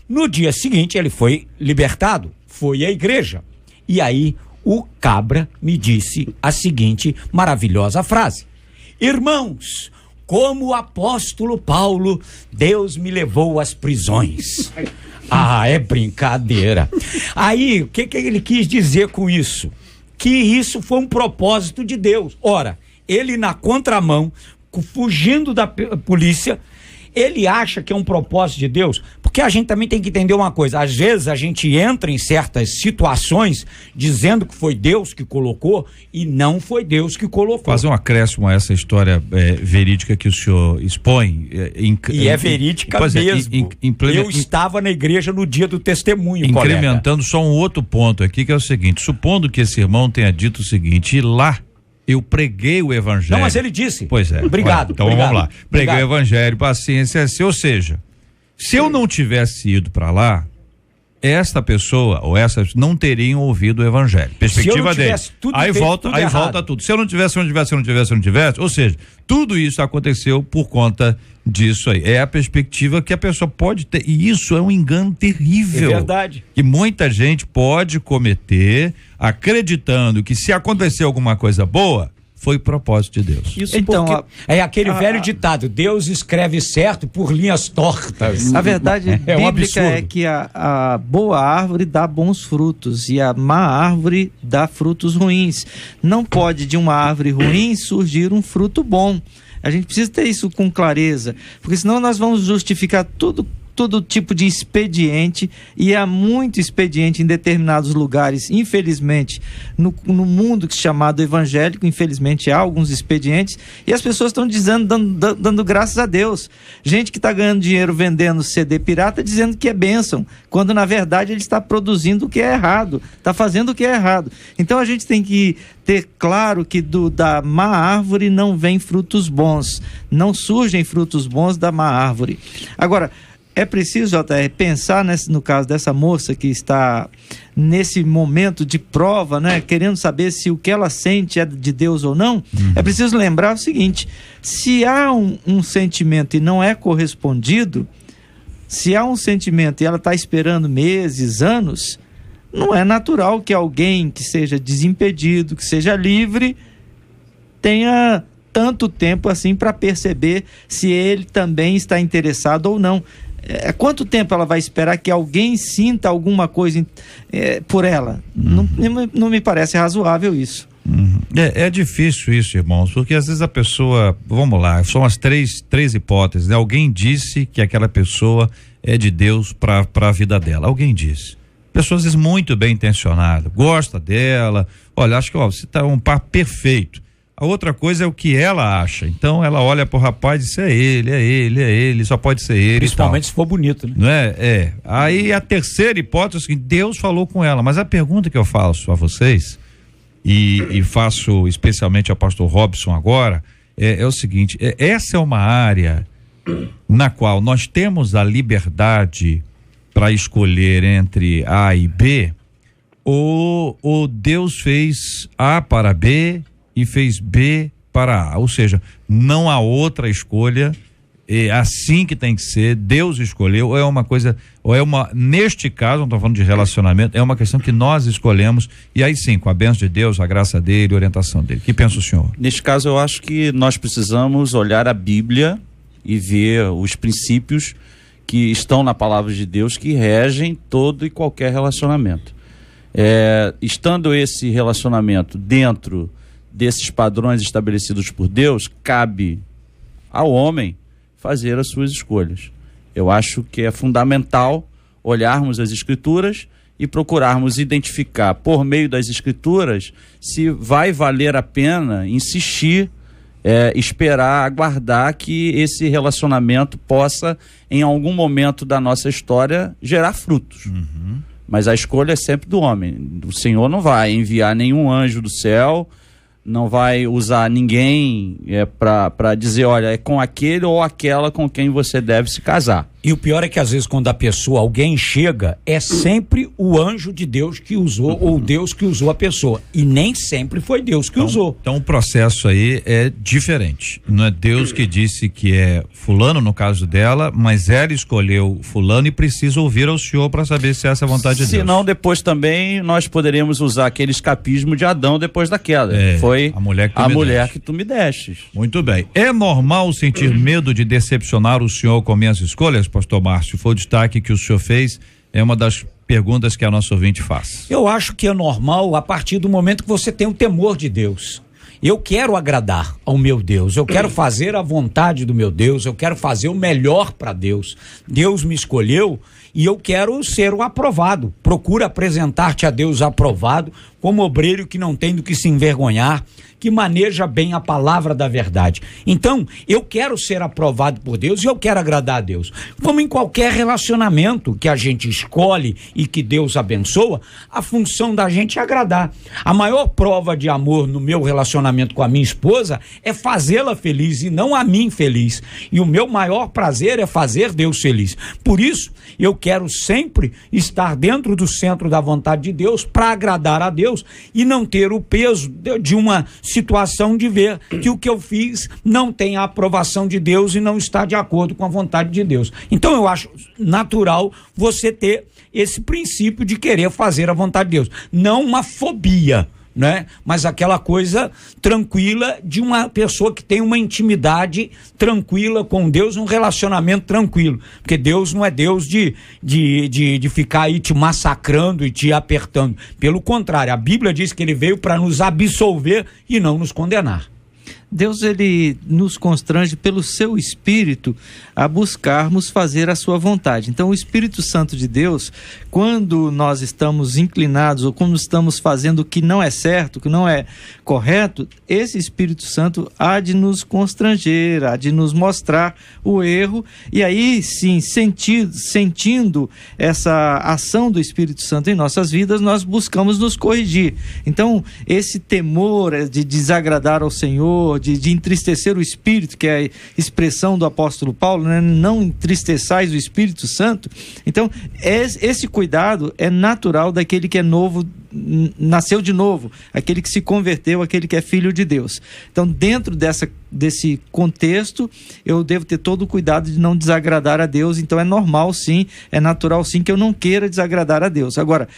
No dia seguinte ele foi libertado, foi à igreja. E aí o cabra me disse a seguinte maravilhosa frase: irmãos, como o apóstolo Paulo, Deus me levou às prisões. É brincadeira. Aí, o que ele quis dizer com isso? Que isso foi um propósito de Deus. Ora, ele na contramão, fugindo da polícia, ele acha que é um propósito de Deus, porque a gente também tem que entender uma coisa: às vezes a gente entra em certas situações dizendo que foi Deus que colocou e não foi Deus que colocou. Fazer um acréscimo a essa história verídica que o senhor expõe. É verídica mesmo. Eu estava na igreja no dia do testemunho, incrementando só um outro ponto aqui, que é o seguinte: supondo que esse irmão tenha dito o seguinte, e lá eu preguei o evangelho. Não, mas ele disse. Pois é. Obrigado. Então vamos lá. Preguei o evangelho, paciência, ou seja, se eu não tivesse ido para lá, esta pessoa ou essas não teriam ouvido o evangelho. Perspectiva dele. Aí volta tudo. Se eu não tivesse, ou seja, tudo isso aconteceu por conta disso aí. É a perspectiva que a pessoa pode ter, e isso é um engano terrível. É verdade. Que muita gente pode cometer, acreditando que se acontecer alguma coisa boa, foi propósito de Deus. Isso então, é aquele velho ditado: Deus escreve certo por linhas tortas. A verdade bíblica é que a boa árvore dá bons frutos e a má árvore dá frutos ruins. Não pode de uma árvore ruim surgir um fruto bom. A gente precisa ter isso com clareza, porque senão nós vamos justificar todo tipo de expediente, e há muito expediente em determinados lugares, infelizmente, no mundo chamado evangélico, infelizmente há alguns expedientes, e as pessoas estão dando graças a Deus. Gente que está ganhando dinheiro vendendo CD pirata, dizendo que é bênção, quando na verdade ele está produzindo o que é errado, está fazendo o que é errado. Então a gente tem que ter claro que da má árvore não vem frutos bons, não surgem frutos bons da má árvore. Agora, é preciso, JR, pensar no caso dessa moça que está nesse momento de prova, né, querendo saber se o que ela sente é de Deus ou não. É preciso lembrar o seguinte: se há um sentimento e não é correspondido, se há um sentimento e ela está esperando meses, anos, não é natural que alguém que seja desimpedido, que seja livre, tenha tanto tempo assim para perceber se ele também está interessado ou não. Quanto tempo ela vai esperar que alguém sinta alguma coisa por ela? Não me parece razoável isso. É difícil isso, irmãos, porque às vezes a pessoa, vamos lá, são as três hipóteses, né? Alguém disse que aquela pessoa é de Deus para a vida dela, alguém disse. Pessoa às vezes muito bem intencionada, gosta dela, olha, acho que você tá um par perfeito. A outra coisa é o que ela acha. Então ela olha pro rapaz e diz: é ele, só pode ser ele. Principalmente se for bonito, né? Não é? Aí a terceira hipótese é que Deus falou com ela. Mas a pergunta que eu faço a vocês, e faço especialmente ao pastor Robson agora, é o seguinte: essa é uma área na qual nós temos a liberdade para escolher entre A e B, ou Deus fez A para B e fez B para A, ou seja, não há outra escolha, é assim que tem que ser, Deus escolheu, neste caso, não estou falando de relacionamento, é uma questão que nós escolhemos, e aí sim, com a bênção de Deus, a graça dele, a orientação dele. O que pensa o senhor? Neste caso, eu acho que nós precisamos olhar a Bíblia e ver os princípios que estão na palavra de Deus, que regem todo e qualquer relacionamento. Estando esse relacionamento dentro desses padrões estabelecidos por Deus, cabe ao homem fazer as suas escolhas. Eu acho que é fundamental olharmos as Escrituras e procurarmos identificar, por meio das Escrituras, se vai valer a pena insistir, esperar, aguardar que esse relacionamento possa, em algum momento da nossa história, gerar frutos. Uhum. Mas a escolha é sempre do homem. O Senhor não vai enviar nenhum anjo do céu, não vai usar ninguém para dizer, olha, é com aquele ou aquela com quem você deve se casar. E o pior é que às vezes quando alguém chega, é sempre o anjo de Deus que usou, ou Deus que usou a pessoa. E nem sempre foi Deus que usou. Então o processo aí é diferente. Não é Deus que disse que é fulano, no caso dela, mas ela escolheu fulano e precisa ouvir ao senhor para saber se essa é a vontade de Deus. Senão depois também nós poderíamos usar aquele escapismo de Adão depois da queda. Foi a mulher que tu me destes. Muito bem. É normal sentir medo de decepcionar o senhor com minhas escolhas, pastor Márcio? Foi o destaque que o senhor fez, é uma das perguntas que a nossa ouvinte faz. Eu acho que é normal a partir do momento que você tem o temor de Deus. Eu quero agradar ao meu Deus, eu quero fazer a vontade do meu Deus, eu quero fazer o melhor para Deus. Deus me escolheu e eu quero ser o aprovado. Procura apresentar-te a Deus aprovado, como obreiro que não tem do que se envergonhar, que maneja bem a palavra da verdade. Então, eu quero ser aprovado por Deus e eu quero agradar a Deus. Como em qualquer relacionamento que a gente escolhe e que Deus abençoa, a função da gente é agradar. A maior prova de amor no meu relacionamento com a minha esposa é fazê-la feliz e não a mim feliz. E o meu maior prazer é fazer Deus feliz. Por isso, eu quero sempre estar dentro do centro da vontade de Deus para agradar a Deus e não ter o peso de uma situação de ver que o que eu fiz não tem a aprovação de Deus e não está de acordo com a vontade de Deus. Então eu acho natural você ter esse princípio de querer fazer a vontade de Deus, não uma fobia, né? Mas aquela coisa tranquila de uma pessoa que tem uma intimidade tranquila com Deus, um relacionamento tranquilo, porque Deus não é Deus de ficar aí te massacrando e te apertando. Pelo contrário, a Bíblia diz que ele veio para nos absolver e não nos condenar. Deus, ele nos constrange pelo seu Espírito a buscarmos fazer a sua vontade. Então, o Espírito Santo de Deus, quando nós estamos inclinados ou quando estamos fazendo o que não é certo, o que não é correto, esse Espírito Santo há de nos constranger, há de nos mostrar o erro, e aí sim, sentindo essa ação do Espírito Santo em nossas vidas, nós buscamos nos corrigir. Então, esse temor de desagradar ao Senhor, de entristecer o Espírito, que é a expressão do apóstolo Paulo, né? Não entristeçais o Espírito Santo. Então, esse cuidado é natural daquele que é novo, nasceu de novo, aquele que se converteu, aquele que é filho de Deus. Então, dentro desse contexto, eu devo ter todo o cuidado de não desagradar a Deus. Então, é normal sim, é natural sim que eu não queira desagradar a Deus. Agora,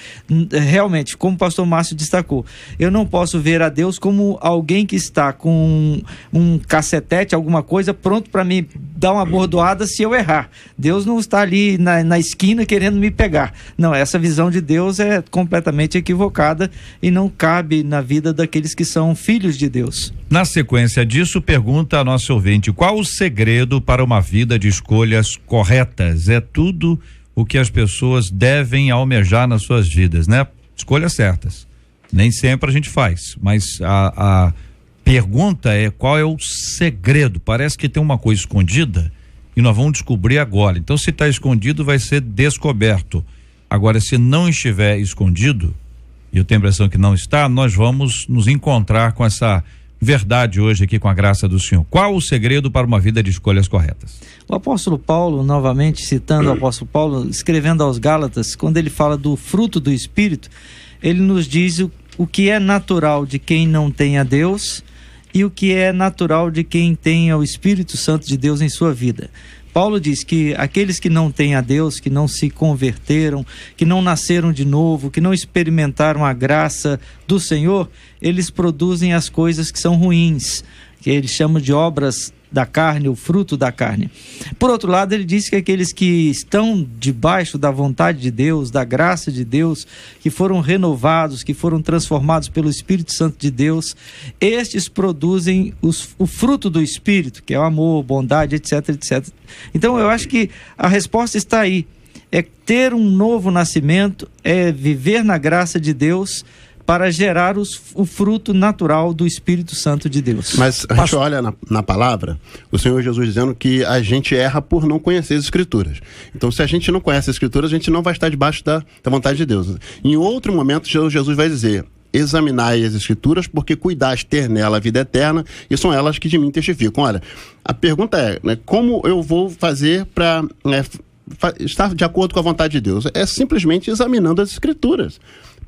realmente, como o pastor Márcio destacou, eu não posso ver a Deus como alguém que está com um cacetete, alguma coisa, pronto para me dar uma bordoada se eu errar. Deus não está ali na esquina querendo me pegar. Não, essa visão de Deus é completamente equivocada. equivocada e não cabe na vida daqueles que são filhos de Deus. Na sequência disso, pergunta a nosso ouvinte: qual o segredo para uma vida de escolhas corretas? É tudo o que as pessoas devem almejar nas suas vidas, né? Escolhas certas. Nem sempre a gente faz, mas a pergunta é: qual é o segredo? Parece que tem uma coisa escondida e nós vamos descobrir agora. Então, se está escondido, vai ser descoberto. Agora, se não estiver escondido, e eu tenho a impressão que não está, nós vamos nos encontrar com essa verdade hoje aqui, com a graça do Senhor. Qual o segredo para uma vida de escolhas corretas? O apóstolo Paulo, novamente citando o apóstolo Paulo, escrevendo aos Gálatas, quando ele fala do fruto do Espírito, ele nos diz o que é natural de quem não tem a Deus e o que é natural de quem tem o Espírito Santo de Deus em sua vida. Paulo diz que aqueles que não têm a Deus, que não se converteram, que não nasceram de novo, que não experimentaram a graça do Senhor, eles produzem as coisas que são ruins, que ele chama de obras da carne, o fruto da carne. Por outro lado, ele diz que aqueles que estão debaixo da vontade de Deus, da graça de Deus, que foram renovados, que foram transformados pelo Espírito Santo de Deus, estes produzem o fruto do Espírito, que é o amor, bondade, etc, etc. Então, eu acho que a resposta está aí. É ter um novo nascimento, é viver na graça de Deus, para gerar o fruto natural do Espírito Santo de Deus. Mas a gente olha na palavra, o Senhor Jesus dizendo que a gente erra por não conhecer as Escrituras. Então, se a gente não conhece as Escrituras, a gente não vai estar debaixo da vontade de Deus. Em outro momento, Jesus vai dizer: examinai as Escrituras, porque cuidais ter nela a vida eterna, e são elas que de mim testificam. Olha, a pergunta é, né, como eu vou fazer para estar de acordo com a vontade de Deus? É simplesmente examinando as Escrituras.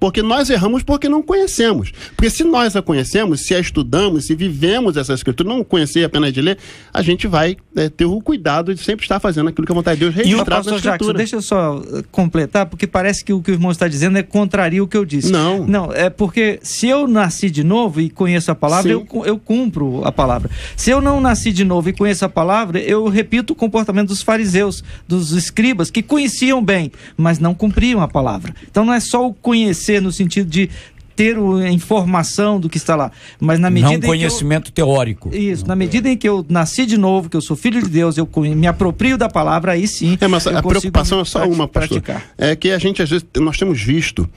Porque nós erramos porque não conhecemos. Porque se nós a conhecemos, se a estudamos, se vivemos essa escritura, não conhecer apenas de ler, a gente vai ter o cuidado de sempre estar fazendo aquilo que a vontade de Deus registrado na escritura. Jackson, deixa eu só completar, porque parece que o que o irmão está dizendo contraria o que eu disse. Não, é porque se eu nasci de novo e conheço a palavra, eu cumpro a palavra. Se eu não nasci de novo e conheço a palavra, eu repito o comportamento dos fariseus, dos escribas, que conheciam bem, mas não cumpriam a palavra. Então não é só o conhecer no sentido de ter a informação do que está lá, mas na medida não conhecimento teórico. Isso, na medida em que eu nasci de novo, que eu sou filho de Deus, eu me aproprio da palavra, aí sim. Mas a preocupação é só uma, pastor. É que a gente, às vezes, nós temos visto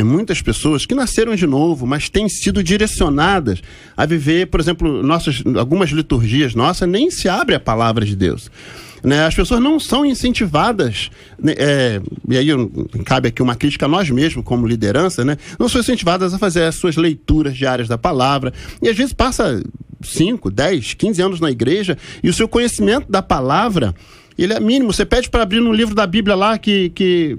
muitas pessoas que nasceram de novo, mas têm sido direcionadas a viver, por exemplo, algumas liturgias nossas, nem se abre a palavra de Deus. Né? As pessoas não são incentivadas, e aí cabe aqui uma crítica a nós mesmos como liderança, né? Não são incentivadas a fazer as suas leituras diárias da palavra, e às vezes passa 5, 10, 15 anos na igreja e o seu conhecimento da palavra, ele é mínimo. Você pede para abrir no livro da Bíblia lá que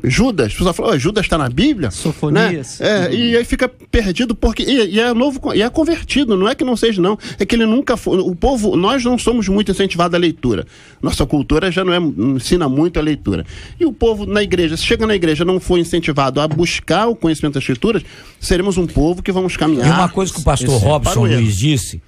Judas, a pessoa fala: Judas está na Bíblia? Sofonias. Né? E aí fica perdido porque e é novo, e é convertido, não é que não seja não, é que ele nunca foi. O povo, nós não somos muito incentivados à leitura. Nossa cultura já não ensina muito a leitura. E o povo na igreja, se chega na igreja não foi incentivado a buscar o conhecimento das escrituras, seremos um povo que vamos caminhar. E uma coisa que o pastor Robson Luiz disse,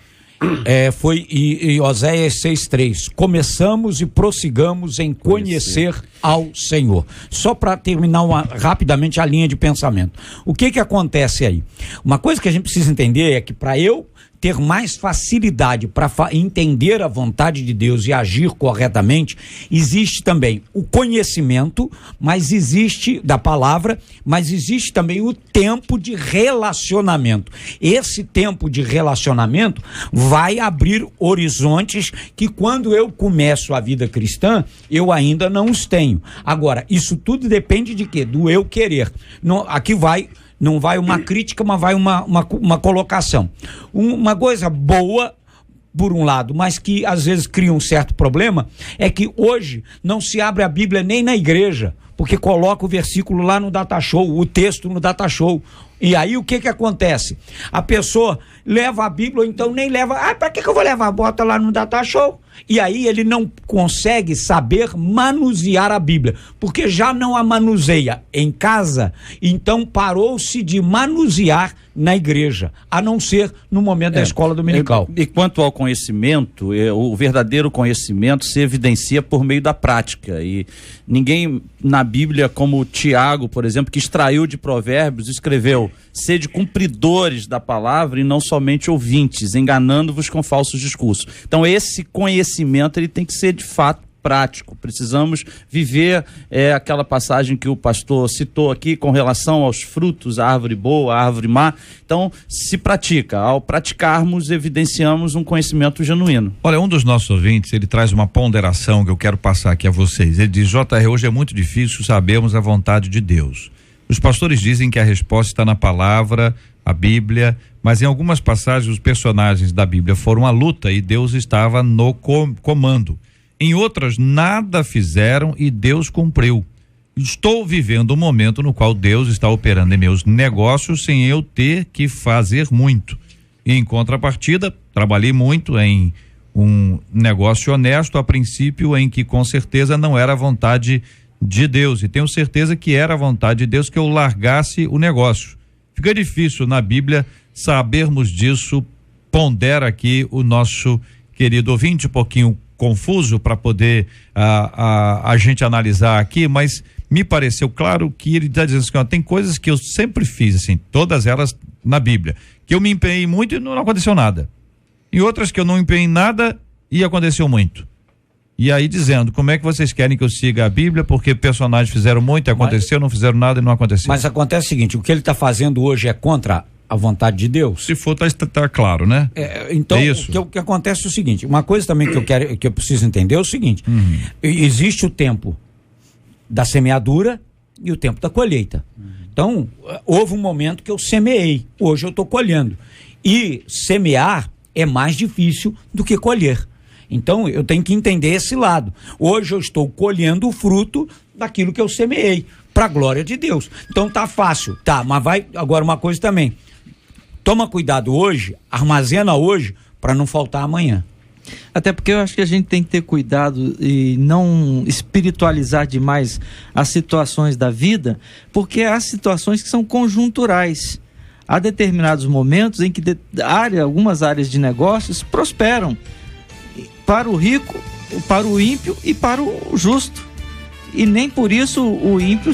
foi em Oséias 6:3, começamos e prossigamos em conhecer ao Senhor. Só para terminar rapidamente a linha de pensamento. O que acontece aí? Uma coisa que a gente precisa entender é que para eu ter mais facilidade para entender a vontade de Deus e agir corretamente, existe também o conhecimento, mas existe da palavra, mas existe também o tempo de relacionamento. Esse tempo de relacionamento vai abrir horizontes que quando eu começo a vida cristã, eu ainda não os tenho. Agora, isso tudo depende de quê? Do eu querer. Aqui não vai uma crítica, mas vai uma colocação. Uma coisa boa, por um lado, mas que às vezes cria um certo problema, é que hoje não se abre a Bíblia nem na igreja, porque coloca o versículo lá no data show, o texto no data show. E aí o que acontece? A pessoa leva a Bíblia, ou então nem leva. Pra que eu vou levar? Bota lá no Data Show. E aí ele não consegue saber manusear a Bíblia, porque já não a manuseia em casa, então parou-se de manusear na igreja, a não ser no momento da escola dominical. E quanto ao conhecimento, o verdadeiro conhecimento se evidencia por meio da prática, e ninguém na Bíblia, como Tiago, por exemplo, que extraiu de Provérbios, escreveu: sede cumpridores da palavra e não somente ouvintes, enganando-vos com falsos discursos. Então esse conhecimento ele tem que ser de fato prático. Precisamos viver aquela passagem que o pastor citou aqui com relação aos frutos, a árvore boa, a árvore má. Então se pratica. Ao praticarmos, evidenciamos um conhecimento genuíno. Olha, um dos nossos ouvintes, ele traz uma ponderação que eu quero passar aqui a vocês. Ele diz: JR, hoje é muito difícil sabermos a vontade de Deus. Os pastores dizem que a resposta está na palavra, a Bíblia, mas em algumas passagens os personagens da Bíblia foram à luta e Deus estava no comando. Em outras, nada fizeram e Deus cumpriu. Estou vivendo um momento no qual Deus está operando em meus negócios sem eu ter que fazer muito. E em contrapartida, trabalhei muito em um negócio honesto a princípio, em que com certeza não era a vontade de Deus, e tenho certeza que era a vontade de Deus que eu largasse o negócio. Fica difícil na Bíblia sabermos disso. Pondera aqui o nosso querido ouvinte, um pouquinho confuso para poder a gente analisar aqui, mas me pareceu claro que ele está dizendo assim: ó, tem coisas que eu sempre fiz, assim, todas elas na Bíblia, que eu me empenhei muito e não aconteceu nada, e outras que eu não empenhei nada e aconteceu muito. E aí dizendo: como é que vocês querem que eu siga a Bíblia, porque personagens fizeram muito e aconteceu, não fizeram nada e não aconteceu. Mas acontece o seguinte: o que ele está fazendo hoje é contra a vontade de Deus? Se for, tá claro, né? Então, é isso. O que acontece é o seguinte: uma coisa também que eu preciso entender é o seguinte: existe o tempo da semeadura e o tempo da colheita. Então, houve um momento que eu semeei, hoje eu estou colhendo. E semear é mais difícil do que colher. Então, eu tenho que entender esse lado. Hoje eu estou colhendo o fruto daquilo que eu semeei, para a glória de Deus. Então tá fácil, tá, mas vai agora uma coisa também. Toma cuidado hoje, armazena hoje, para não faltar amanhã. Até porque eu acho que a gente tem que ter cuidado e não espiritualizar demais as situações da vida, porque há situações que são conjunturais. Há determinados momentos em que algumas áreas de negócios prosperam para o rico, para o ímpio e para o justo. E nem por isso o ímpio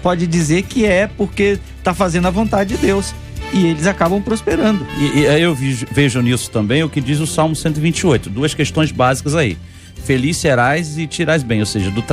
pode dizer que é porque está fazendo a vontade de Deus. E eles acabam prosperando. E eu vejo nisso também o que diz o Salmo 128. Duas questões básicas aí: feliz serás e te irás bem, ou seja, do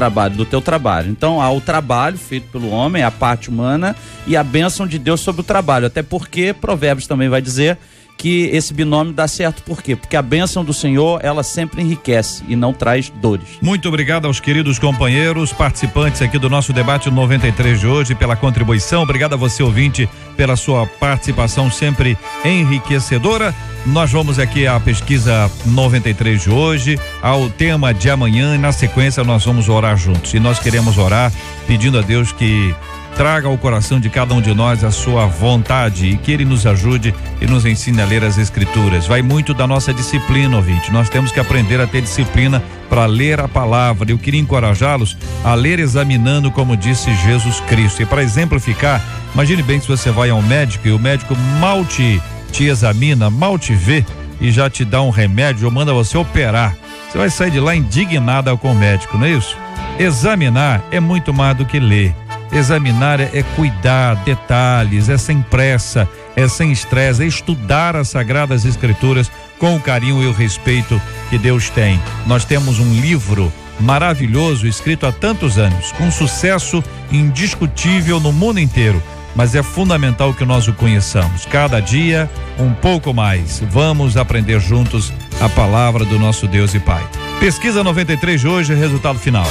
teu trabalho. Então há o trabalho feito pelo homem, a parte humana, e a bênção de Deus sobre o trabalho. Até porque Provérbios também vai dizer que esse binômio dá certo. Por quê? Porque a bênção do Senhor, ela sempre enriquece e não traz dores. Muito obrigado aos queridos companheiros, participantes aqui do nosso debate 93 de hoje, pela contribuição. Obrigado a você, ouvinte, pela sua participação sempre enriquecedora. Nós vamos aqui à pesquisa 93 de hoje, ao tema de amanhã, e na sequência nós vamos orar juntos. E nós queremos orar pedindo a Deus que traga ao coração de cada um de nós a sua vontade e que Ele nos ajude e nos ensine a ler as Escrituras. Vai muito da nossa disciplina, ouvinte. Nós temos que aprender a ter disciplina para ler a palavra. Eu queria encorajá-los a ler examinando, como disse Jesus Cristo. E para exemplificar, imagine bem se você vai ao médico e o médico mal te examina, mal te vê e já te dá um remédio ou manda você operar. Você vai sair de lá indignada com o médico, não é isso? Examinar é muito mais do que ler. Examinar é cuidar detalhes, é sem pressa, é sem estresse, é estudar as Sagradas Escrituras com o carinho e o respeito que Deus tem. Nós temos um livro maravilhoso escrito há tantos anos, com sucesso indiscutível no mundo inteiro, mas é fundamental que nós o conheçamos. Cada dia um pouco mais. Vamos aprender juntos a palavra do nosso Deus e Pai. Pesquisa 93 de hoje, resultado final.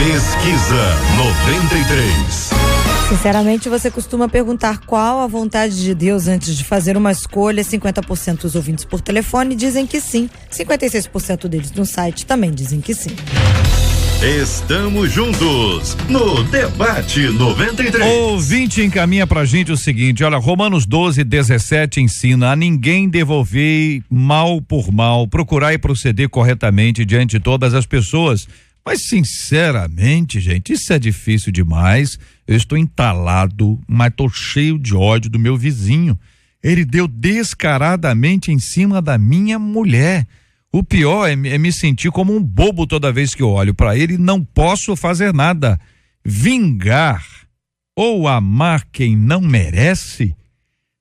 Pesquisa 93. Sinceramente, você costuma perguntar qual a vontade de Deus antes de fazer uma escolha? 50% dos ouvintes por telefone dizem que sim. 56% deles no site também dizem que sim. Estamos juntos no Debate 93. Ouvinte encaminha pra gente o seguinte, olha, Romanos 12:17 ensina: a ninguém devolver mal por mal, procurar e proceder corretamente diante de todas as pessoas. Mas sinceramente, gente, isso é difícil demais. Eu estou entalado, mas tô cheio de ódio do meu vizinho. Ele deu descaradamente em cima da minha mulher. O pior é me sentir como um bobo toda vez que eu olho para ele e não posso fazer nada. Vingar ou amar quem não merece?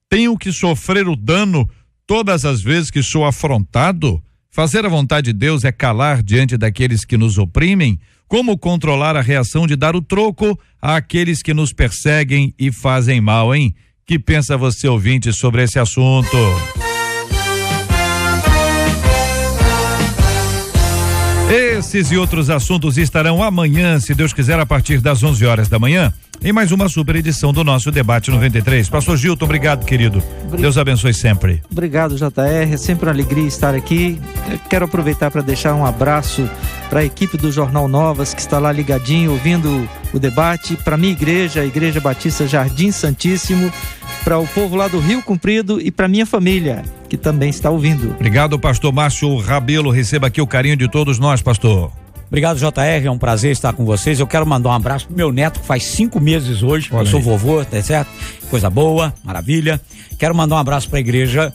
Tenho que sofrer o dano todas as vezes que sou afrontado? Fazer a vontade de Deus é calar diante daqueles que nos oprimem? Como controlar a reação de dar o troco àqueles que nos perseguem e fazem mal, hein? Que pensa você, ouvinte, sobre esse assunto? Esses e outros assuntos estarão amanhã, se Deus quiser, a partir das 11 horas da manhã, em mais uma super edição do nosso Debate 93. Pastor Gilton, obrigado, querido. Deus abençoe sempre. Obrigado, JR. É sempre uma alegria estar aqui. Eu quero aproveitar para deixar um abraço para a equipe do Jornal Novas, que está lá ligadinho, ouvindo o debate, para minha igreja, a Igreja Batista Jardim Santíssimo, para o povo lá do Rio Comprido e para minha família, que também está ouvindo. Obrigado, pastor Márcio Rabelo. Receba aqui o carinho de todos nós, pastor. Obrigado, JR, é um prazer estar com vocês. Eu quero mandar um abraço pro meu neto, que faz 5 meses hoje. Olha, eu sou vovô, tá certo? Coisa boa, maravilha. Quero mandar um abraço para a igreja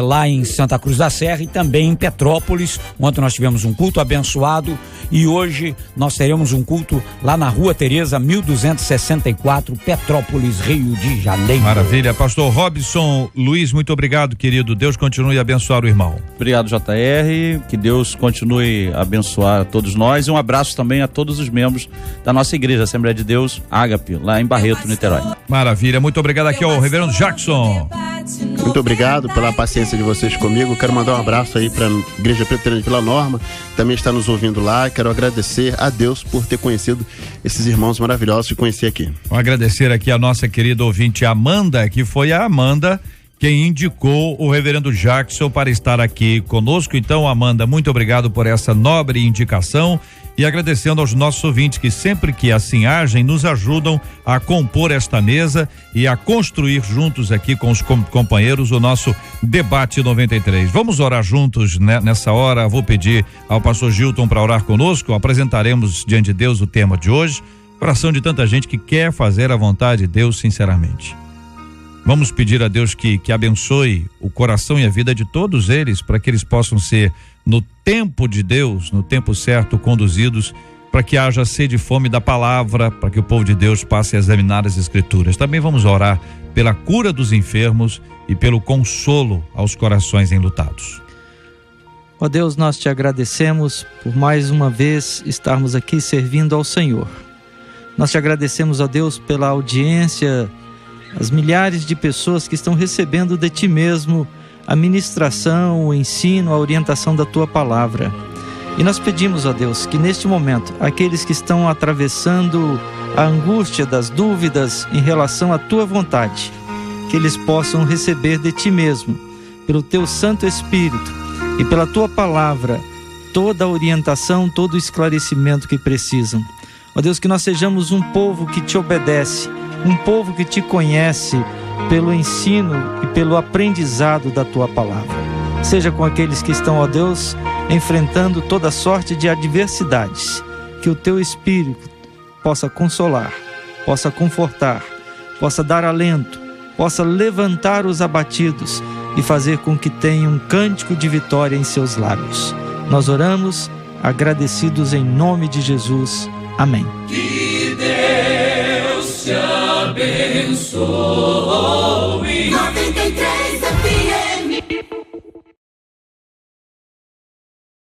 lá em Santa Cruz da Serra e também em Petrópolis. Ontem nós tivemos um culto abençoado e hoje nós teremos um culto lá na Rua Tereza, 1264, Petrópolis, Rio de Janeiro. Maravilha. Pastor Robson Luiz, muito obrigado, querido. Deus continue a abençoar o irmão. Obrigado, JR. Que Deus continue a abençoar todos nós e um abraço também a todos os membros da nossa igreja, Assembleia de Deus, Ágape, lá em Barreto, Niterói. Maravilha. Muito obrigado aqui ao reverendo Jackson. Muito obrigado pela paciência de vocês comigo. Quero mandar um abraço aí para a Igreja Presbiteriana de Vila Norma, também está nos ouvindo lá. Quero agradecer a Deus por ter conhecido esses irmãos maravilhosos que conheci aqui. Vou agradecer aqui a nossa querida ouvinte Amanda, que foi a Amanda quem indicou o reverendo Jackson para estar aqui conosco. Então, Amanda, muito obrigado por essa nobre indicação e agradecendo aos nossos ouvintes que sempre que assim agem, nos ajudam a compor esta mesa e a construir juntos aqui com os companheiros o nosso Debate 93. Vamos orar juntos, né? Nessa hora vou pedir ao pastor Gilton para orar conosco. Apresentaremos diante de Deus o tema de hoje, coração de tanta gente que quer fazer a vontade de Deus sinceramente. Vamos pedir a Deus que abençoe o coração e a vida de todos eles, para que eles possam ser, no tempo de Deus, no tempo certo, conduzidos, para que haja sede e fome da palavra, para que o povo de Deus passe a examinar as Escrituras. Também vamos orar pela cura dos enfermos e pelo consolo aos corações enlutados. Ó Deus, nós te agradecemos por mais uma vez estarmos aqui servindo ao Senhor. Nós te agradecemos, ó Deus, pela audiência, as milhares de pessoas que estão recebendo de ti mesmo a ministração, o ensino, a orientação da tua palavra. E nós pedimos, ó Deus, que neste momento, aqueles que estão atravessando a angústia das dúvidas em relação à tua vontade, que eles possam receber de ti mesmo, pelo teu Santo Espírito e pela tua palavra, toda a orientação, todo o esclarecimento que precisam. Ó Deus, que nós sejamos um povo que te obedece, um povo que te conhece pelo ensino e pelo aprendizado da tua palavra. Seja com aqueles que estão, ó Deus, enfrentando toda sorte de adversidades, que o teu Espírito possa consolar, possa confortar, possa dar alento, possa levantar os abatidos e fazer com que tenham um cântico de vitória em seus lábios. Nós oramos agradecidos em nome de Jesus. Amém. Que Deus te abençoe. 93